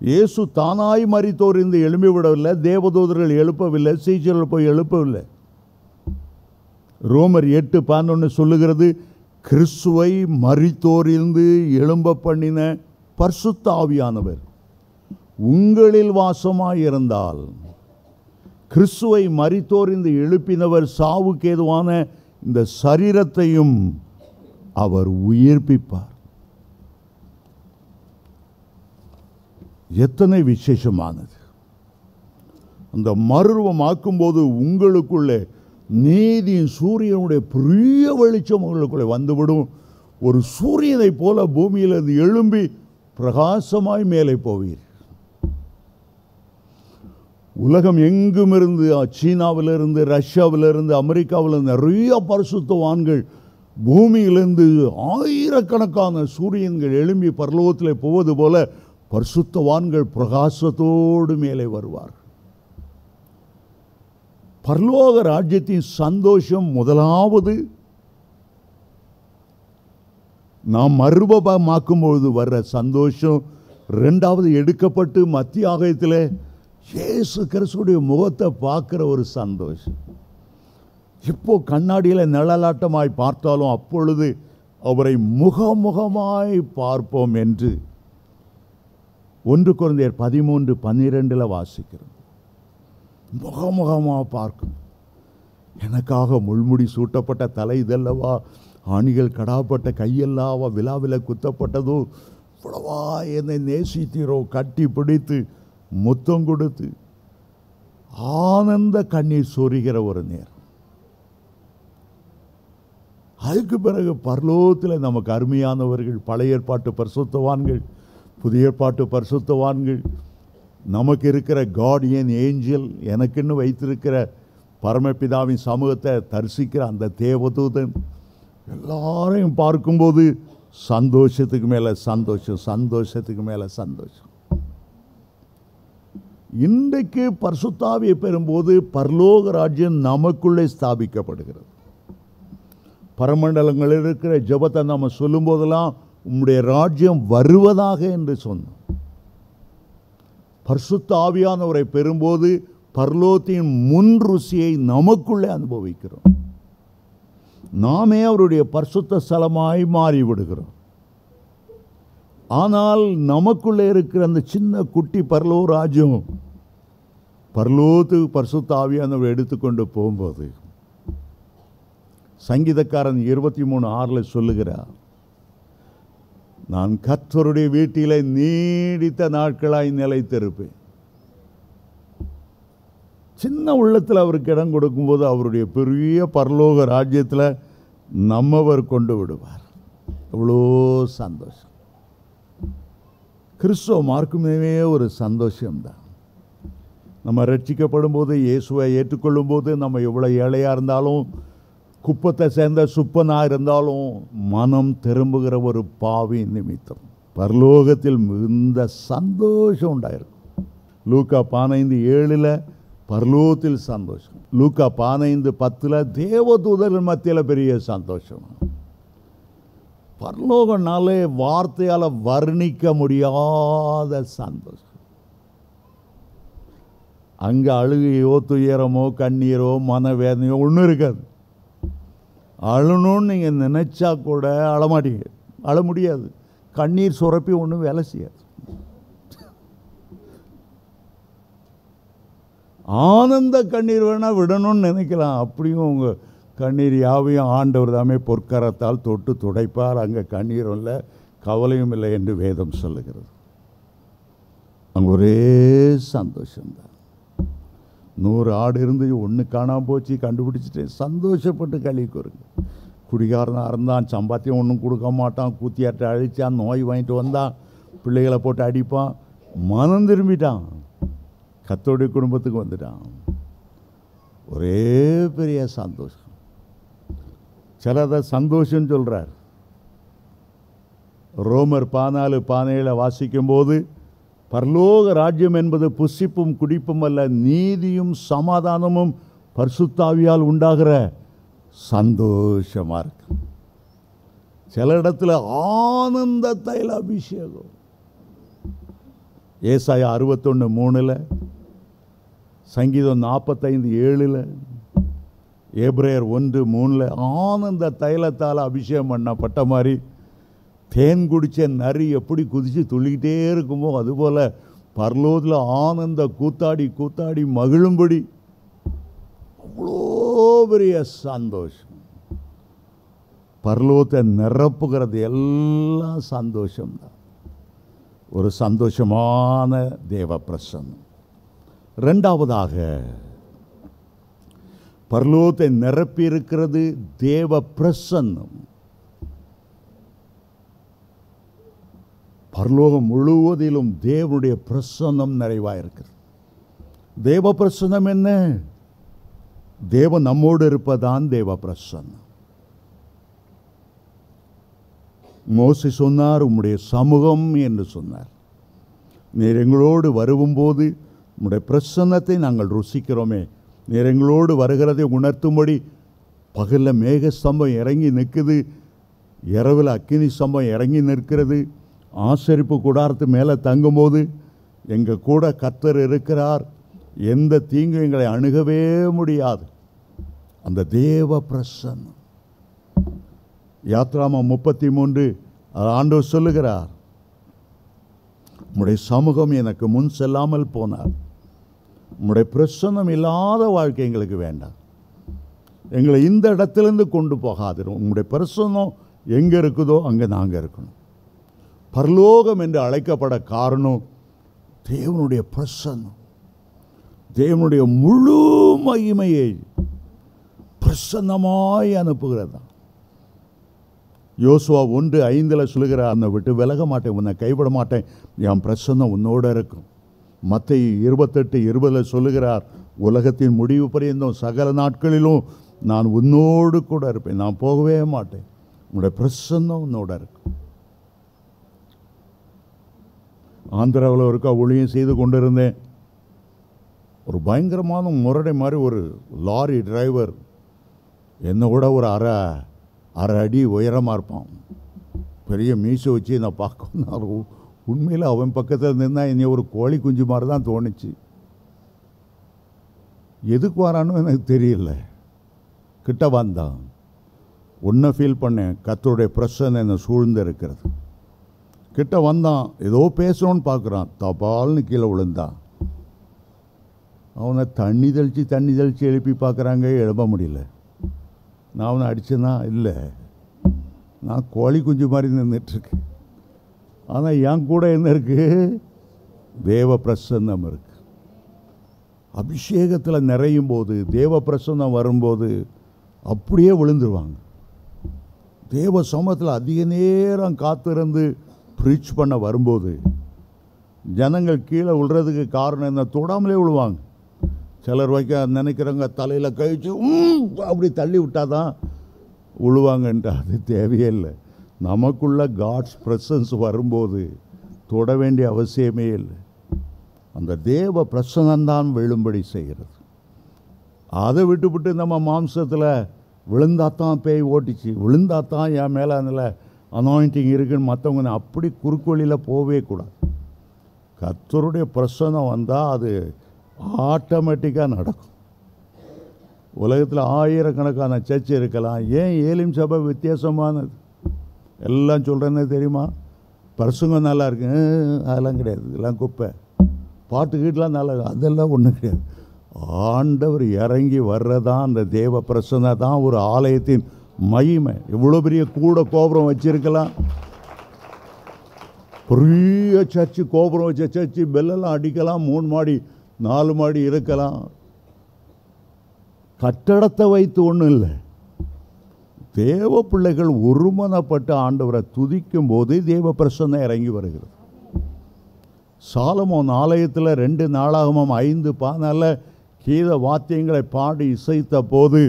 இயேசு தானாய் மரித்தோரிலிருந்து எழும்பிவிடவில்லை, தேவதூதர்கள் எழுப்பவில்லை, சீஷர்கள் போய் எழுப்பவில்லை. ரோமர் 8:11 சொல்லுகிறது, கிறிஸ்துவை மரித்தோரிலிருந்து எழும்ப பண்ணின பரிசுத்த ஆவியானவர் உங்களில் வாசமாயிருந்தால், கிறிஸ்துவை மரித்தோரிலிருந்து எழுப்பினவர் சாவுக்கு ஏதுவான இந்த சரீரத்தையும் அவர் உயிர்ப்பிப்பார். எத்தனை விசேஷமானது! அந்த மறுரூபமாக்கும்போது உங்களுக்குள்ளே நீதியின் சூரியனுடைய பெரிய வெளிச்சம் உங்களுக்குள்ளே வந்துவிடும். ஒரு சூரியனை போல பூமியிலிருந்து எழும்பி பிரகாசமாய் மேலே போவீர். உலகம் எங்கும் இருந்து, சீனாவிலிருந்து, ரஷ்யாவிலிருந்து, அமெரிக்காவிலிருந்து நிறைய பரிசுத்தவான்கள், பூமியிலிருந்து ஆயிரக்கணக்கான சூரியன்கள் எழும்பி பரலோகத்தில் போவது போல பரிசுத்தவான்கள் பிரகாசத்தோடு மேலே வருவார். பரலோக ராஜ்யத்தின் சந்தோஷம் முதலாவது நாம் மறுரூபமாக்கும்போது வர்ற சந்தோஷம். இரண்டாவது, எடுக்கப்பட்டு மத்திய ஆகாயத்தில் இயேசு கிறிஸ்துவுடைய முகத்தை பார்க்குற ஒரு சந்தோஷம். இப்போ கண்ணாடியில் நிழலாட்டமாய் பார்த்தாலும் அப்பொழுது அவரை முகமுகமாய் பார்ப்போம் என்று 1 கொரிந்தியர் 13:12 வாசிக்கிறோம். முகமுகமாக பார்க்கும். எனக்காக முள்முடி சூட்டப்பட்ட தலை இதல்லவா, ஆணிகள் கடாப்பட்ட கையெல்லாவா, விழாவில் குத்தப்பட்டதோ, இவ்வளவா என்னை நேசித்தீரோ, கட்டி பிடித்து முத்தம் கொடுத்து ஆனந்த கண்ணீர் சொரிகிற ஒரு நேரம். அதுக்கு பிறகு பரலோகத்தில் நமக்கு அருமையானவர்கள், பழைய ஏற்பாட்டு பரிசுத்தவான்கள், புதிய ஏற்பாட்டு பரிசுத்தவான்கள், நமக்கு இருக்கிற கார்டியன் ஏஞ்சல், எனக்குன்னு வைத்திருக்கிற பரமபிதாவின் சமூகத்தை தரிசிக்கிற அந்த தேவதூதன், எல்லாரையும் பார்க்கும்போது சந்தோஷத்துக்கு மேலே சந்தோஷம், சந்தோஷத்துக்கு மேலே சந்தோஷம். இன்றைக்கு பரிசுத்தாவியை பெறும்போது பரலோக ராஜ்யம் நமக்குள்ளே ஸ்தாபிக்கப்படுகிறது. பரமண்டலங்களில் இருக்கிற ஜெபத்தை நம்ம சொல்லும் போதெல்லாம் உம்முடைய ராஜ்யம் வருவதாக என்று சொன்னோம். பரிசுத்த ஆவியானவரை பெறும்போது பரலோகத்தின் முன் ருசியை நமக்குள்ளே அனுபவிக்கிறோம். நாமே அவருடைய பரிசுத்த ஸ்தலமாய் மாறிவிடுகிறோம். ஆனால் நமக்குள்ளே இருக்கிற அந்த சின்ன குட்டி பரலோக ராஜ்யம் பரலோகத்துக்கு பரிசுத்த ஆவியானவர் எடுத்துக்கொண்டு போகும்போது, சங்கீதக்காரன் 23:6 சொல்லுகிறார், நான் கர்த்தருடைய வீட்டிலே நீடித்த நாட்களாய் நிலைத்திருப்பேன். சின்ன உள்ளத்தில் அவருக்கு இடம் கொடுக்கும்போது அவருடைய பெரிய பரலோக ராஜ்யத்தில் நம்மவர் கொண்டு விடுவார். எவ்வளோ சந்தோஷம்! கிறிஸ்துவ மார்க்குமே ஒரு சந்தோஷம்தான். நம்ம ரட்சிக்கப்படும் போது, இயேசுவை ஏற்றுக்கொள்ளும் போது, நம்ம எவ்வளோ ஏழையாக இருந்தாலும், குப்பத்தை சேர்ந்த சுப்பனாக இருந்தாலும், மனம் திரும்புகிற ஒரு பாவி நிமித்தம் பரலோகத்தில் மிகுந்த சந்தோஷம் உண்டாயிருக்கும். லூக்கா 15:7 பரலோகத்தில் சந்தோஷம். லூக்கா 15:10 தேவதூதர்கள் மத்தியில் பெரிய சந்தோஷம். பரலோகனாலே வார்த்தையால் வர்ணிக்க முடியாத சந்தோஷம். அங்கே அழுகையோ, துயரமோ, கண்ணீரோ, மனவேதனையோ ஒன்றும் இருக்காது. அழணும்னு நீங்கள் நினச்சா கூட அழமாட்டீங்க, அழ முடியாது. கண்ணீர் சுரப்பி ஒன்றும் வேலை செய்யாது. ஆனந்த கண்ணீர் வேணால் விடணும்னு நினைக்கலாம். அப்படியும் உங்கள் கண்ணீர் யாவையும் ஆண்டவர் தாமே பொற்கரத்தால் தொட்டு துடைப்பார். அங்கே கண்ணீரும் இல்லை, கவலையும் இல்லை என்று வேதம் சொல்லுகிறது. அங்கே ஒரே சந்தோஷம்தான். 100 ஆடு இருந்து 1 காணாமல் போச்சு, கண்டுபிடிச்சிட்டு சந்தோஷப்பட்டு களி கூறுங்க. குடிகாரனாக இருந்தான், சம்பாத்தியம் ஒன்றும் கொடுக்க மாட்டான், கூத்தியாட்ட அழித்தான், நோய் வாங்கிட்டு வந்தான், பிள்ளைகளை போட்டு அடிப்பான், மனம் திரும்பிட்டான், கர்த்தருடைய குடும்பத்துக்கு வந்துட்டான். ஒரே பெரிய சந்தோஷம். சிலதை சந்தோஷம் சொல்கிறார். ரோமர் 14:17 வாசிக்கும்போது, பரலோக ராஜ்யம் என்பது புசிப்பும் குடிப்பும் அல்ல, நீதியும் சமாதானமும் பரிசுத்தாவியால் உண்டாகிற சந்தோஷமாக இருக்கு. சில இடத்துல ஆனந்த தைல அபிஷேகம். ஏசாயா 61:3, சங்கீதம் 45:7, எபிரேயர் 1:3 ஆனந்த தைலத்தால் அபிஷேகம் பண்ணப்பட்ட மாதிரி தேன் குடித்த நரி எப்படி குதித்து துள்ளிக்கிட்டே இருக்குமோ அதுபோல் பரலோகத்தில் ஆனந்த கூத்தாடி கூத்தாடி மகிழும்படி அவ்வளோ பெரிய சந்தோஷம். பரலோகத்தை நிரப்புகிறது எல்லாம் சந்தோஷம்தான். ஒரு சந்தோஷமான தேவ பிரசன்னம். இரண்டாவதாக பரலோகத்தை நிரப்பி இருக்கிறது தேவ பிரசன்னம். பரலோகம் முழுவதிலும் தேவனுடைய பிரசன்னம் நிறைவாயிருக்கிறது. தேவ பிரசன்னம் என்ன? தேவன் நம்மோடு இருப்பதான் தேவ பிரசன்னம். மோசே சொன்னார், உம்முடைய சமூகம் என்று சொன்னார். நீர் எங்களோடு வரும்போது உம்முடைய பிரசன்னத்தை நாங்கள் ருசிக்கிறோமே. நீர் எங்களோடு வருகிறதை உணர்த்தும்படி பகலில் மேக ஸ்தம்பம் இறங்கி நிற்குது, இரவில் அக்கினி ஸ்தம்பம் இறங்கி நிற்கிறது. ஆசரிப்பு கூடாரத்து மேலே தங்கும்போது எங்கள் கூட கர்த்தர் இருக்கிறார், எந்த தீங்கும் எங்களை அணுகவே முடியாது. அந்த தேவ பிரசன்னம். யாத்ராமம் 33 ஆண்டவர் சொல்லுகிறார், உம்முடைய சமூகம் எனக்கு முன் செல்லாமல் போனார். உம்முடைய பிரசன்னம் இல்லாத வாழ்க்கை எங்களுக்கு வேண்டாம். எங்களை இந்த இடத்துலேருந்து கொண்டு போகாதிரும். உம்முடைய பிரசன்னம் எங்கே இருக்குதோ அங்கே நாங்கள் இருக்கணும். பரலோகம் என்று அழைக்கப்பட காரணம் தேவனுடைய பிரசன்னம். தேவனுடைய முழு மகிமையை பிரசன்னமாய் அனுப்புகிறது. யோசுவா 1:5 சொல்லுகிறார், உன்னை விட்டு விலக மாட்டேன், உன்னை கைவிட மாட்டேன், என் பிரசன்னம் உன்னோடு இருக்கும். மத்தேயு 28:20 சொல்லுகிறார், உலகத்தின் முடிவு பரியந்தம் சகல நாட்களிலும் நான் உன்னோடு கூட இருப்பேன், நான் போகவே மாட்டேன், உன்னுடைய பிரசன்னம் உன்னோட இருக்கும். ஆந்திராவில் ஒருக்கா ஊழியம் செய்து கொண்டிருந்தேன். ஒரு பயங்கரமான முரடை மாதிரி ஒரு லாரி டிரைவர், என்னை விட ஒரு அரை அடி உயரமாக இருப்பான். பெரிய மீசை வச்சு நான் பார்க்கணும். உண்மையில் அவன் பக்கத்தில் நின்னா என்னை ஒரு கோழி குஞ்சு மாதிரி தான் தோணுச்சு. எதுக்கு வரானோ எனக்கு தெரியல. கிட்ட வந்தான். ஒன்றை ஃபீல் பண்ணேன், கர்த்தருடைய பிரசன்னம் என்னை சூழ்ந்து இருக்கிறது. கிட்ட வந்தான், ஏதோ பேசணும்னு பார்க்குறான், தபால்னு கீழே விழுந்தான். அவனை தண்ணி தெளித்து எழுப்பி பார்க்குறாங்க, எழுப்ப முடியல. நான் அவனை அடித்தேன்னா இல்லை, நான் கோழி குஞ்சு மாதிரி நின்றுட்டுருக்கேன். ஆனால் என் கூட என்ன இருக்குது? தேவ பிரசன்னம் இருக்குது. அபிஷேகத்தில் நிறையும் போது, தேவ பிரசன்னம் வரும்போது அப்படியே விழுந்துருவாங்க. தேவ சமூகத்தில் அதிக நேரம் காத்திருந்து ப்ரீச் பண்ண வரும்போது ஜனங்கள் கீழே விழுறதுக்கு காரணம் என்ன? தொடாமலே விழுவாங்க. சிலர் வைக்க நினைக்கிறவங்க தலையில் கழிச்சு அப்படி தள்ளி விட்டால் தான் விழுவாங்கன்ட்டு. அது தேவையே இல்லை. நமக்குள்ள காட்ஸ் பிரசன்ஸ் வரும்போது தொட வேண்டிய அவசியமே இல்லை. அந்த தேவ பிரசன்னம்தான் விழும்படி செய்கிறது. அதை விட்டுவிட்டு நம்ம மாம்சத்தில் விழுந்தாத்தான் பேய் ஓட்டிச்சு, விழுந்தாத்தான் என் மேலே அதில் அனாயிண்டிங் இருக்குன்னு மற்றவங்க அப்படி குறுக்கோளியில் போகவே கூடாது. கர்த்தருடைய பிரசன்னம் வந்தால் அது ஆட்டோமேட்டிக்காக நடக்கும். உலகத்தில் ஆயிரக்கணக்கான சர்ச் இருக்கலாம், ஏன் ஏலிம் சபை வித்தியாசமானது? எல்லாம் சொல்கிறேன்னு தெரியுமா? பிரசங்கம் நல்லா இருக்கு, அதெல்லாம் கிடையாது, இதெல்லாம் குப்பை. பாட்டுக்கிட்டலாம் நல்லா, அதெல்லாம் ஒன்றும் கிடையாது. ஆண்டவர் இறங்கி வர்றதான் அந்த தேவ பிரசன்னம் தான் ஒரு ஆலயத்தின் மகிமை. இவ்வளோ பெரிய கூட கோபுரம் வச்சிருக்கலாம், பெரிய சர்ச்சு, கோபுரம் வச்ச சர்ச்சு, பெல்லெல்லாம் அடிக்கலாம், 3 மாடி 4 மாடி இருக்கலாம். கட்டடத்தை வைத்து ஒன்றும் இல்லை. தேவ பிள்ளைகள் ஒருமனப்பட்டு ஆண்டவரை துதிக்கும் போது தேவ பிரசன்னம் இறங்கி வருகிறது. சாலமோன் ஆலயத்தில் 2 நாளாகமம் 5:14 கீத வாத்தியங்களை பாடி இசைத்த போது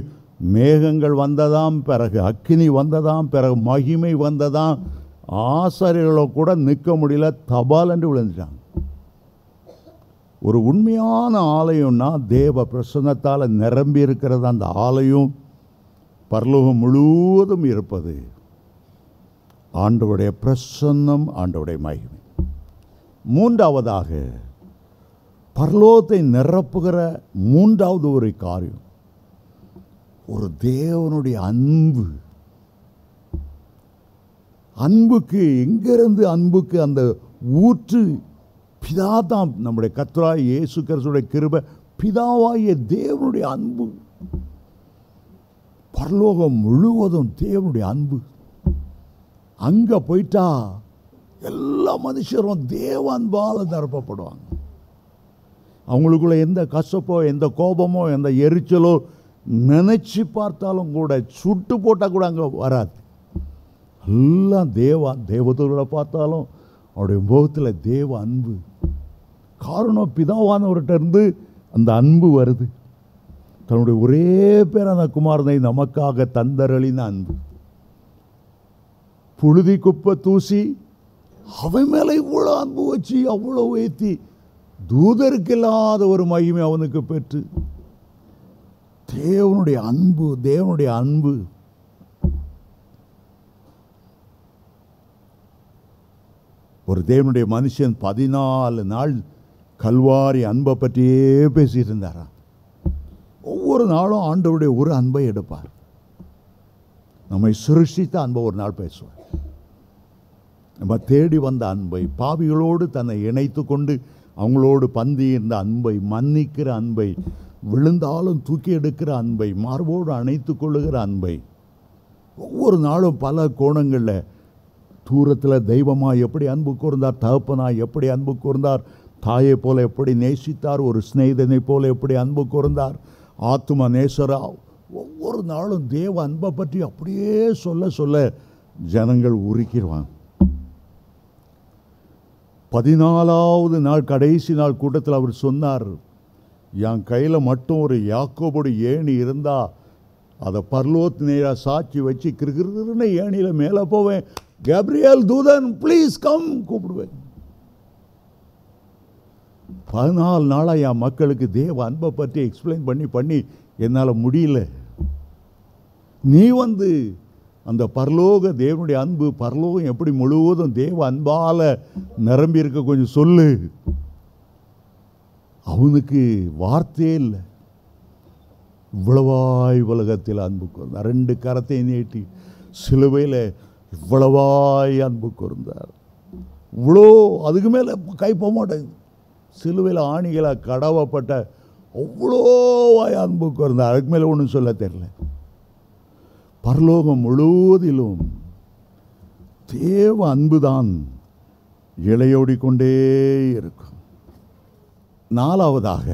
மேகங்கள் வந்ததாம், பிறகு அக்கினி வந்ததாம், பிறகு மகிமை வந்ததாம். ஆசாரியர்களோ கூட நிற்க முடியல, தபால் என்று விழுந்துட்டாங்க. ஒரு உண்மையான ஆலயம்னா தேவ பிரசன்னத்தால் நிரம்பி இருக்கிறது. அந்த ஆலயம் பரலோகம் முழுவதும் இருப்பது ஆண்டவருடைய பிரசன்னம், ஆண்டவருடைய மகிமை. மூன்றாவதாக பரலோகத்தை நிரப்புகிற மூன்றாவது ஒரு காரியம் ஒரு தேவனுடைய அன்பு. அன்புக்கு எங்கிருந்து அன்புக்கு அந்த ஊற்று பிதா தான். நம்முடைய கர்த்தராகிய இயேசு கிறிஸ்துவின் கிருபை, பிதாவாகிய தேவனுடைய அன்பு, பரலோகம் முழுவதும் தேவனுடைய அன்பு. அங்க போயிட்டா எல்லா மனுஷரும் தேவ அன்பால் நிரப்பப்படுவாங்க. அவங்களுக்குள்ள எந்த கசப்போ, எந்த கோபமோ, எந்த எரிச்சலோ நினைச்சு பார்த்தாலும் கூட, சுட்டு போட்டால் கூட அங்கே வராது. எல்லாம் தேவதூர்களை பார்த்தாலும் அவருடைய முகத்தில் தேவ அன்பு. காரணம், பிதாவானவர்கிட்ட இருந்து அந்த அன்பு வருது. தன்னுடைய ஒரே பேரான குமாரனை நமக்காக தந்தரளின அன்பு. புழுதி குப்பை தூசி அவன் மேலே இவ்வளோ அன்பு வச்சு அவ்வளோ ஏற்றி தூதருக்கு இல்லாத ஒரு மகிமை அவனுக்கு பெற்று, தேவனுடைய அன்பு, தேவனுடைய அன்பு. ஒரு தேவனுடைய மனுஷன் 14 நாள் கல்வாரி அன்பை பற்றியே பேசிட்டு இருந்தாராம். ஒவ்வொரு நாளும் ஆண்டவருடைய ஒரு அன்பை எடுப்பார். நம்மை சிருஷ்டித்த அன்பை ஒரு நாள் பேசுவார். நம்ம தேடி வந்த அன்பை, பாவிகளோடு தன்னை இணைத்து கொண்டு அவங்களோடு பந்தி இருந்த அன்பை, மன்னிக்கிற அன்பை, விழுந்தாலும் தூக்கி எடுக்கிற அன்பை, மார்போடு அணைத்து கொள்ளுகிற அன்பை, ஒவ்வொரு நாளும் பல கோணங்களில், தூரத்தில் தெய்வமாக எப்படி அன்பு கூர்ந்தார், தகப்பனாய் எப்படி அன்பு கூர்ந்தார், தாயை போல எப்படி நேசித்தார், ஒரு சிநேகிதனை போல எப்படி அன்பு கூர்ந்தார், ஆத்தும நேசரா, ஒவ்வொரு நாளும் தேவ அன்பை பற்றி அப்படியே சொல்ல சொல்ல ஜனங்கள் உருக்கிடுவாங்க. 14வது நாள் கடைசி நாள் கூட்டத்தில் அவர் சொன்னார், என் கையில் மட்டும் ஒரு யாக்கோபோடு ஏணி இருந்தால் அதை பரலோகத்து நேராக சாட்சி வச்சு கிருகிருன்னு ஏணியில் மேலே போவேன், கேப்ரியல் தூதன் ப்ளீஸ் கம் கூப்பிடுவேன். 14 நாளாக என் மக்களுக்கு தேவ அன்பை பற்றி எக்ஸ்பிளைன் பண்ணி என்னால் முடியல. நீ வந்து அந்த பரலோக தேவனுடைய அன்பு, பரலோகம் எப்படி முழுவதும் தேவ அன்பால் நிரம்பி இருக்க கொஞ்சம் சொல்லு. அவனுக்கு வார்த்தையே இல்லை. இவ்வளவாய் உலகத்தில் அன்பு கூர்ந்தார். 2 கரத்தை நீட்டி சிலுவையில் இவ்வளவாய் அன்பு கூர்ந்தார். இவ்வளோ, அதுக்கு மேலே கை போக மாட்டேங்குது. சிலுவையில் ஆணிகளை கடவப்பட்ட அவ்வளோவாய் அன்பு கூர்ந்தார். அதுக்கு மேலே ஒன்றும் சொல்ல தெரியல. பரலோகம் முழுவதிலும் தேவ அன்புதான் இளையோடிக்கொண்டே இருக்கும். 4வதாக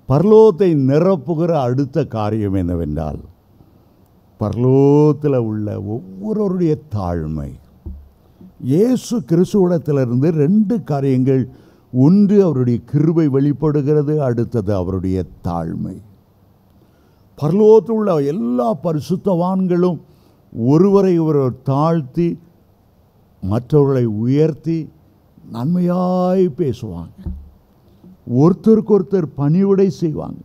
பரலோகத்தை நிரப்புகிற அடுத்த காரியம் என்னவென்றால், பரலோகத்தில் உள்ள ஒவ்வொருவருடைய தாழ்மை. இயேசு கிறிஸ்துவிடத்திலிருந்து 2 காரியங்கள். ஒன்று அவருடைய கிருபை வெளிப்படுகிறது, அடுத்தது அவருடைய தாழ்மை. பரலோகத்தில் உள்ள எல்லா பரிசுத்தவான்களும் ஒருவரை ஒருவர் தாழ்த்தி மற்றவர்களை உயர்த்தி நன்மையாய் பேசுவாங்க. ஒருத்தருக்கு ஒருத்தர் பணிவிடை செய்வாங்க.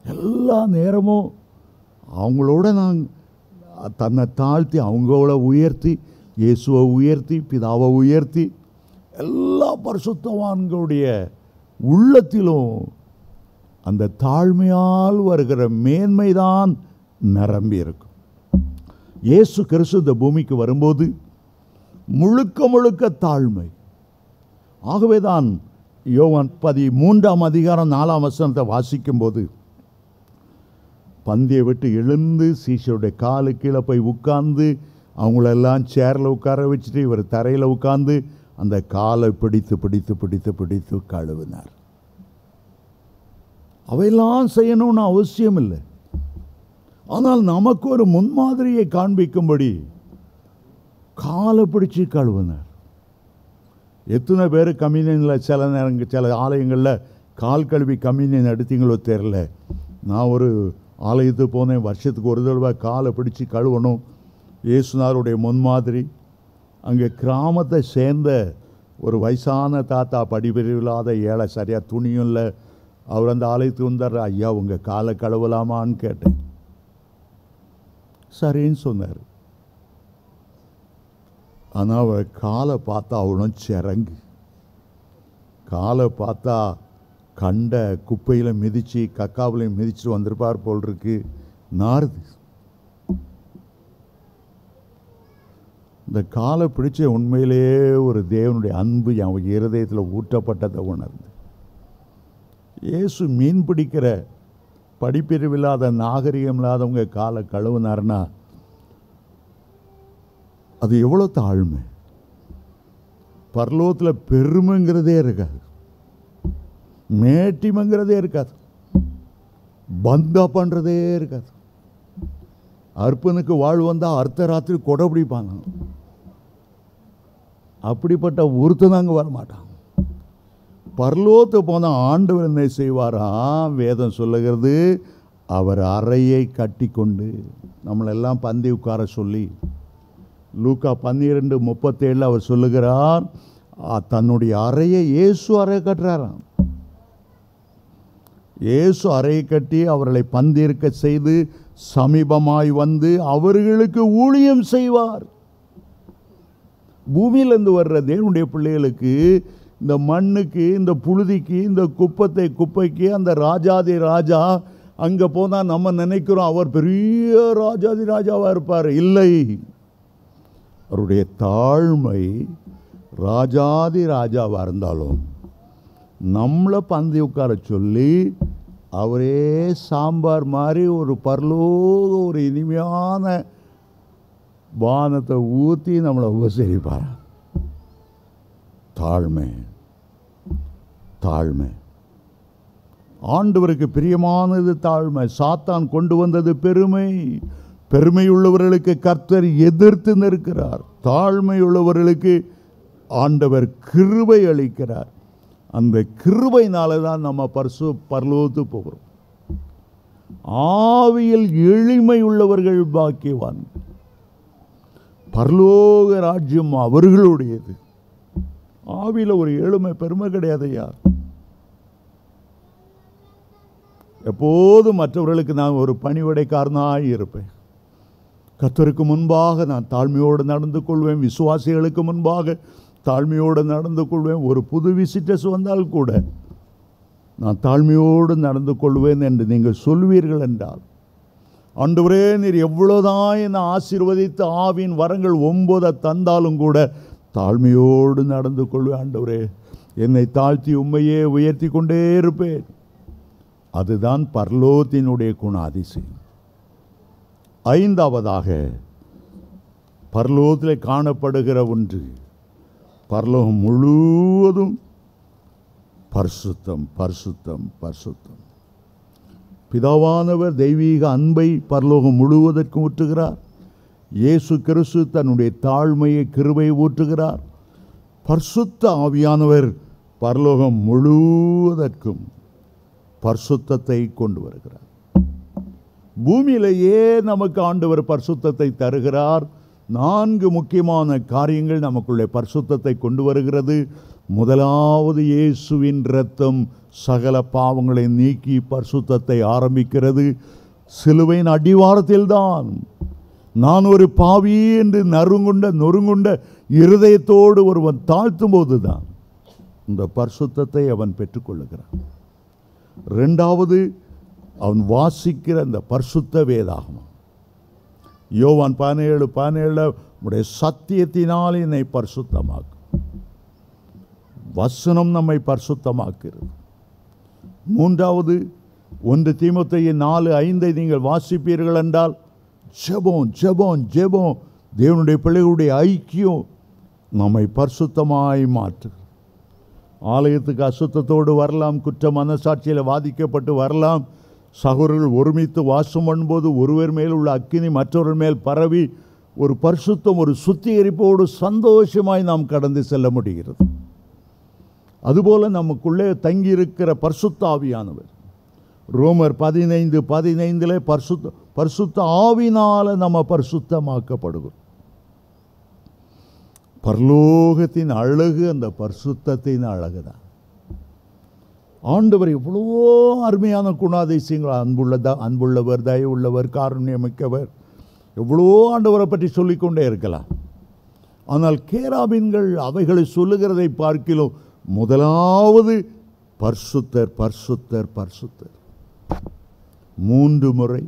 எல்லா நேரமும் அவங்களோட தன்னை தாழ்த்தி அவங்கள உயர்த்தி, இயேசுவை உயர்த்தி, பிதாவை உயர்த்தி, எல்லா பரிசுத்தவான்களுடைய உள்ளத்திலும் அந்த தாழ்மையால் வருகிற மேன்மைதான் நிரம்பி இருக்கும். இயேசு கிறிஸ்து இந்த பூமிக்கு வரும்போது முழுக்க முழுக்க தாழ்மை. ஆகவே தான் யோவான் 13ஆம் அதிகாரம் 4ஆம் வசனத்தை வாசிக்கும்போது, பந்தியை விட்டு எழுந்து சீஷருடைய காலு கீழே போய் உட்கார்ந்து, அவங்களெல்லாம் சேரில் உட்கார வச்சுட்டு இவர் தரையில் உட்கார்ந்து அந்த காலை பிடித்து பிடித்து பிடித்து பிடித்து கழுவினார். அவையெல்லாம் செய்யணும்னு அவசியம் இல்லை. ஆனால் நமக்கு ஒரு முன்மாதிரியை காண்பிக்கும்படி காலை பிடிச்சி கழுவினார். எத்தனை பேர் கம்யூனியனில் சில நேரங்கள் சில ஆலயங்களில் கால் கழுவி கம்யூனியன் எடுத்தீங்களோ தெரில. நான் ஒரு ஆலயத்துக்கு போனேன், வருஷத்துக்கு ஒரு தடவை காலை பிடிச்சி கழுவணும். இயேசுநாதருடைய முன்மாதிரி. அங்கே கிராமத்தை சேர்ந்த ஒரு வயசான தாத்தா, படிப்பிரிவில்லாத ஏழை, சரியாக துணியும் இல்லை. அவர் அந்த ஆலயத்துக்கு வந்தார். ஐயா உங்கள் காலை கழுவலாமான்னு கேட்டேன். சரின்னு சொன்னார். ஆனால் அவர் காலை பார்த்தா அவனும் சிறங்கு. காலை பார்த்தா கண்ட குப்பையில் மிதித்து கக்காவிலையும் மிதிச்சுட்டு வந்திருப்பார் போல் இருக்கு. நாறுது. இந்த காலை பிடிச்ச உண்மையிலேயே ஒரு தேவனுடைய அன்பு என் இருதயத்தில் ஊற்றப்பட்டதை உணர்ந்து, இயேசு மீன் பிடிக்கிற படிப்பிரிவில்லாத நாகரிகம் இல்லாதவங்க காலை கழுவுனார்னா அது எவ்வளோ தாழ்மை. பரலோகத்தில் பெருமைங்கிறதே இருக்காது, மேட்டிமைங்கிறதே இருக்காது, பந்தா பண்ணுறதே இருக்காது. அர்ப்பனுக்கு வாழ்வு வந்தால் அர்த்த ராத்திரி கொடை பிடிப்பாங்க. அப்படிப்பட்ட ஒருத்தன் அங்கே வரமாட்டான். பரலோகத்து போனால் ஆண்டவர் என்ன செய்வாராம்? வேதம் சொல்லுகிறது, அவர் அறையை கட்டி கொண்டு நம்மளெல்லாம் பந்தி உட்கார சொல்லி, லூக்கா 12:37 அவர் சொல்லுகிறார், தன்னுடைய அறையை இயேசு அறை கட்டுறாராம். இயேசு அறையை கட்டி அவர்களை பந்திருக்க செய்து சமீபமாய் வந்து அவர்களுக்கு ஊழியம் செய்வார். பூமியிலிருந்து வர்ற தேவனுடைய பிள்ளைகளுக்கு, இந்த மண்ணுக்கு, இந்த புழுதிக்கு, இந்த குப்பைக்கு அந்த ராஜாதி ராஜா அங்கே போனால் நம்ம நினைக்கிறோம் அவர் பெரிய ராஜாதி ராஜாவாக இருப்பார். இல்லை, அவருடைய தாழ்மை ராஜாதி ராஜாவாக இருந்தாலும் நம்மளை பந்தி உட்கார சொல்லி அவரே சாம்பார் மாதிரி ஒரு பரலோக ஒரு இனிமையான பானத்தை ஊற்றி நம்மளை உபசரிப்பார். தாழ்மை, தாழ்மை. ஆண்டவருக்கு பிரியமானது தாழ்மை. சாத்தான் கொண்டு வந்தது பெருமை. பெருமையுள்ளவர்களுக்கு கர்த்தர் எதிர்த்து நிற்கிறார். தாழ்மையுள்ளவர்களுக்கு ஆண்டவர் கிருபை அளிக்கிறார். அந்த கிருபையினால தான் நம்ம பரலோகத்து போகிறோம். ஆவியில் எளிமை உள்ளவர்கள் பாக்கியவான். பரலோக ராஜ்யம் அவர்களுடையது. ஆவியில் ஒரு எளிமை பெருமை கிடையாதையா. எப்போதும் மற்றவர்களுக்கு நான் ஒரு பணிவிடைக்காரனாய் இருப்பேன். கர்த்தருக்கு முன்பாக நான் தாழ்மையோடு நடந்து கொள்வேன். விசுவாசிகளுக்கு முன்பாக தாழ்மையோடு நடந்து கொள்வேன். ஒரு புது விசிட்டர்ஸ் வந்தால் கூட நான் தாழ்மையோடு நடந்து கொள்வேன் என்று நீங்கள் சொல்வீர்கள் என்றால், ஆண்டவரே நீர் எவ்வளோதான் என்னை ஆசீர்வதித்து ஆவியின் வரங்கள் 9 தந்தாலும் கூட தாழ்மையோடு நடந்து கொள்வேன். ஆண்டவரே என்னை தாழ்த்தி உம்மையே உயர்த்தி கொண்டே இருப்பேன். அதுதான் பரலோகத்தினுடைய குணாதிசயம். 5வதாக பரலோகத்தில் காணப்படுகிற ஒன்று, பரலோகம் முழுவதும் பரிசுத்தம், பரிசுத்தம், பரிசுத்தம். பிதாவானவர் தெய்வீக அன்பை பரலோகம் முழுவதற்கும் ஊற்றுகிறார். இயேசு கிறிஸ்து தன்னுடைய தாழ்மையை, கிருபையை ஊற்றுகிறார். பரிசுத்த ஆவியானவர் பரலோகம் முழுவதற்கும் பரிசுத்தத்தை கொண்டு வருகிறார். பூமியிலேயே நமக்கு ஆண்டவர் பரிசுத்தத்தை தருகிறார். 4 முக்கியமான காரியங்கள் நமக்குள்ளே பரிசுத்தத்தை கொண்டு வருகிறது. முதலாவது, இயேசுவின் இரத்தம் சகல பாவங்களை நீக்கி பரிசுத்தத்தை ஆரம்பிக்கிறது. சிலுவையின் அடிவாரத்தில்தான் நான் ஒரு பாவி என்று நொறுங்குண்ட இருதயத்தோடு ஒருவன் தாழ்த்தும் போதுதான் இந்த பரிசுத்தத்தை அவன் பெற்றுக்கொள்ளுகிறான். 2வது, அவன் வாசிக்கிற அந்த பரிசுத்த வேதாகமம். யோவான் 17:17 உடைய சத்தியத்தினால் என்னை பரிசுத்தமாக்கும். வசனம் நம்மை பரிசுத்தமாக்கிறது. 3வது, 1 தீமோத்தேயு 4:5 நீங்கள் வாசிப்பீர்கள் என்றால், ஜெபம் ஜெபம் ஜெபம், தேவனுடைய பிள்ளைகளுடைய ஐக்கியம் நம்மை பரிசுத்தமாய் மாற்று. ஆலயத்துக்கு அசுத்தத்தோடு வரலாம், குற்ற மனசாட்சியில் வாதிக்கப்பட்டு வரலாம். சகோதரர்கள் ஒருமித்து வாசம் பண்ணும்போது ஒருவர் மேல் உள்ள அக்கினி மற்றொரு மேல் பரவி ஒரு பரிசுத்தம், ஒரு சுத்திகரிப்போடு சந்தோஷமாய் நாம் கடந்து செல்ல முடிகிறது. அதுபோல நமக்குள்ளே தங்கியிருக்கிற பரிசுத்த ஆவியானவர், ரோமர் 15:15 பரிசுத்த ஆவினால நம்ம பரிசுத்தமாக்கப்படுகிறோம். பரலோகத்தின் அழகு அந்த பரிசுத்தத்தின் அழகு தான். ஆண்டவர் எவ்வளோ அருமையான குணாதிசயங்கள், அன்புள்ளவர், தயவுள்ளவர், காருண்யமிக்கவர், எவ்வளோ ஆண்டவரை பற்றி சொல்லிக்கொண்டே இருக்கலாம். ஆனால் கேராபீன்கள் அவைகளை சொல்லுகிறதை பார்க்கிலும் முதலாவது பரிசுத்தர் பரிசுத்தர் பரிசுத்தர். 3 முறை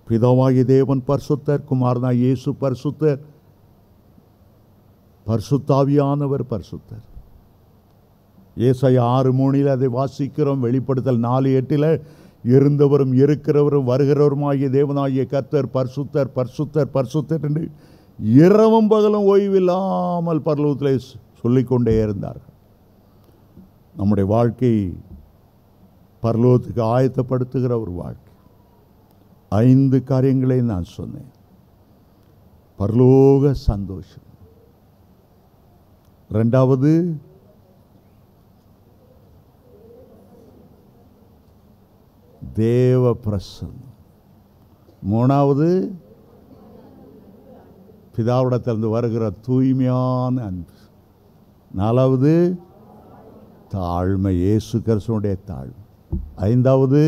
பிதாவாகிய தேவன் பரிசுத்தர், குமாரனாகிய இயேசு பரிசுத்தர், பரிசுத்தாவியானவர் பரிசுத்தர். ஏசாயா 6:3 அதை வாசிக்கிறோம். வெளிப்படுத்தல் 4:8 இருந்தவரும் இருக்கிறவரும் வருகிறவருமாகிய தேவனாகிய கர்த்தர் பரிசுத்தர் பரிசுத்தர் பரிசுத்தர் என்று இரவும் பகலும் ஓய்வில்லாமல் பரலோகத்திலே சொல்லிக்கொண்டே இருந்தார்கள். நம்முடைய வாழ்க்கை பரலோகத்துக்கு ஆயத்தப்படுத்துகிற ஒரு வாழ்க்கை. 5 காரியங்களை நான் சொன்னேன். பரலோக சந்தோஷம். 2வது தேவ பிரசன்னம். 3வது பிதாவிடத்திலிருந்து வருகிற தூய்மையான அன்பு. 4வது தாழ்மை, இயேசு கிறிஸ்துவினுடைய தாழ்மை. 5வது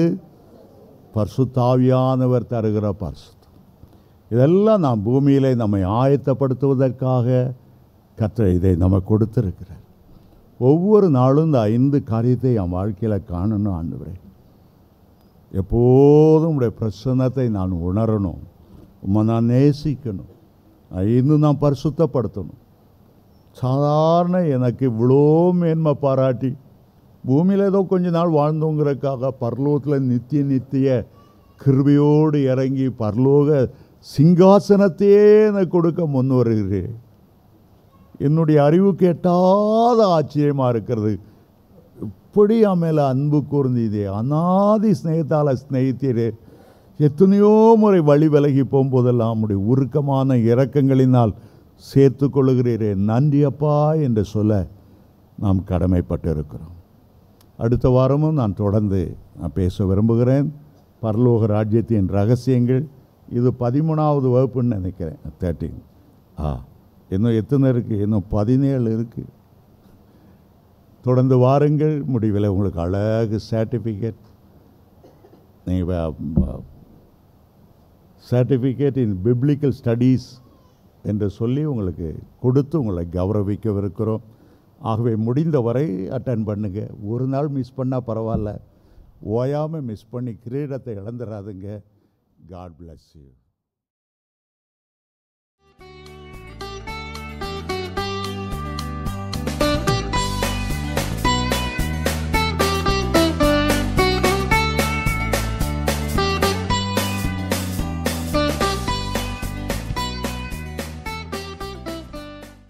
பரிசுத்தாவியானவர் தருகிற பரிசுத்தம். இதெல்லாம் நாம் பூமியிலே நம்மை ஆயத்தப்படுத்துவதற்காக கர்த்தர் இதை நம்ம கொடுத்திருக்கிறார். ஒவ்வொரு நாளும் இந்த 5 காரியத்தை என் வாழ்க்கையில் காணணும். ஆண்டவரே, எப்போதும் உடைய பிரசன்னத்தை நான் உணரணும், உம்மை நான் நேசிக்கணும், இன்னும் நான் பரிசுத்தப்படுத்தணும். சாதாரண எனக்கு இவ்வளோ மேன்மை பாராட்டி பூமியில் ஏதோ கொஞ்ச நாள் வாழ்ந்தோங்கிறதுக்காக பரலோகத்தில் நித்திய கிருபையோடு இறங்கி பரலோக சிங்காசனத்தையே எனக்கு கொடுக்க முன் வருகிறேன். என்னுடைய அறிவுக்கு எட்டாத ஆச்சரியமாக இருக்கிறது. இப்படி என் மேலே அன்பு கூர்ந்தீதே, அநாதி ஸ்நேகத்தால் ஸ்நேகித்தீரே. எத்தனையோ முறை வழி விலகி போகும்போதெல்லாம் நம்முடைய உருக்கமான இரக்கங்களினால் சேர்த்து கொள்ளுகிறீரே, நன்றி அப்பா என்று சொல்ல நாம் கடமைப்பட்டு இருக்கிறோம். அடுத்த வாரமும் நான் தொடர்ந்து பேச விரும்புகிறேன். பரலோக ராஜ்யத்தின் ரகசியங்கள். இது 13வது வகுப்புன்னு நினைக்கிறேன். 13. இன்னும் எத்தனை இருக்குது? இன்னும் 17 இருக்குது. தொடர்ந்து வாருங்கள். முடிவில் உங்களுக்கு அழகு சர்டிஃபிகேட், நீங்கள் சர்டிஃபிகேட் இன் பிப்ளிக்கல் ஸ்டடீஸ் என்று சொல்லி உங்களுக்கு கொடுத்து உங்களை கௌரவிக்கவிருக்கிறோம். ஆகவே முடிந்தவரை அட்டன் பண்ணுங்கள். ஒரு நாள் மிஸ் பண்ணால் பரவாயில்ல, ஓயாமல் மிஸ் பண்ணி கிரீடத்தை இழந்துடாதுங்க. God bless you.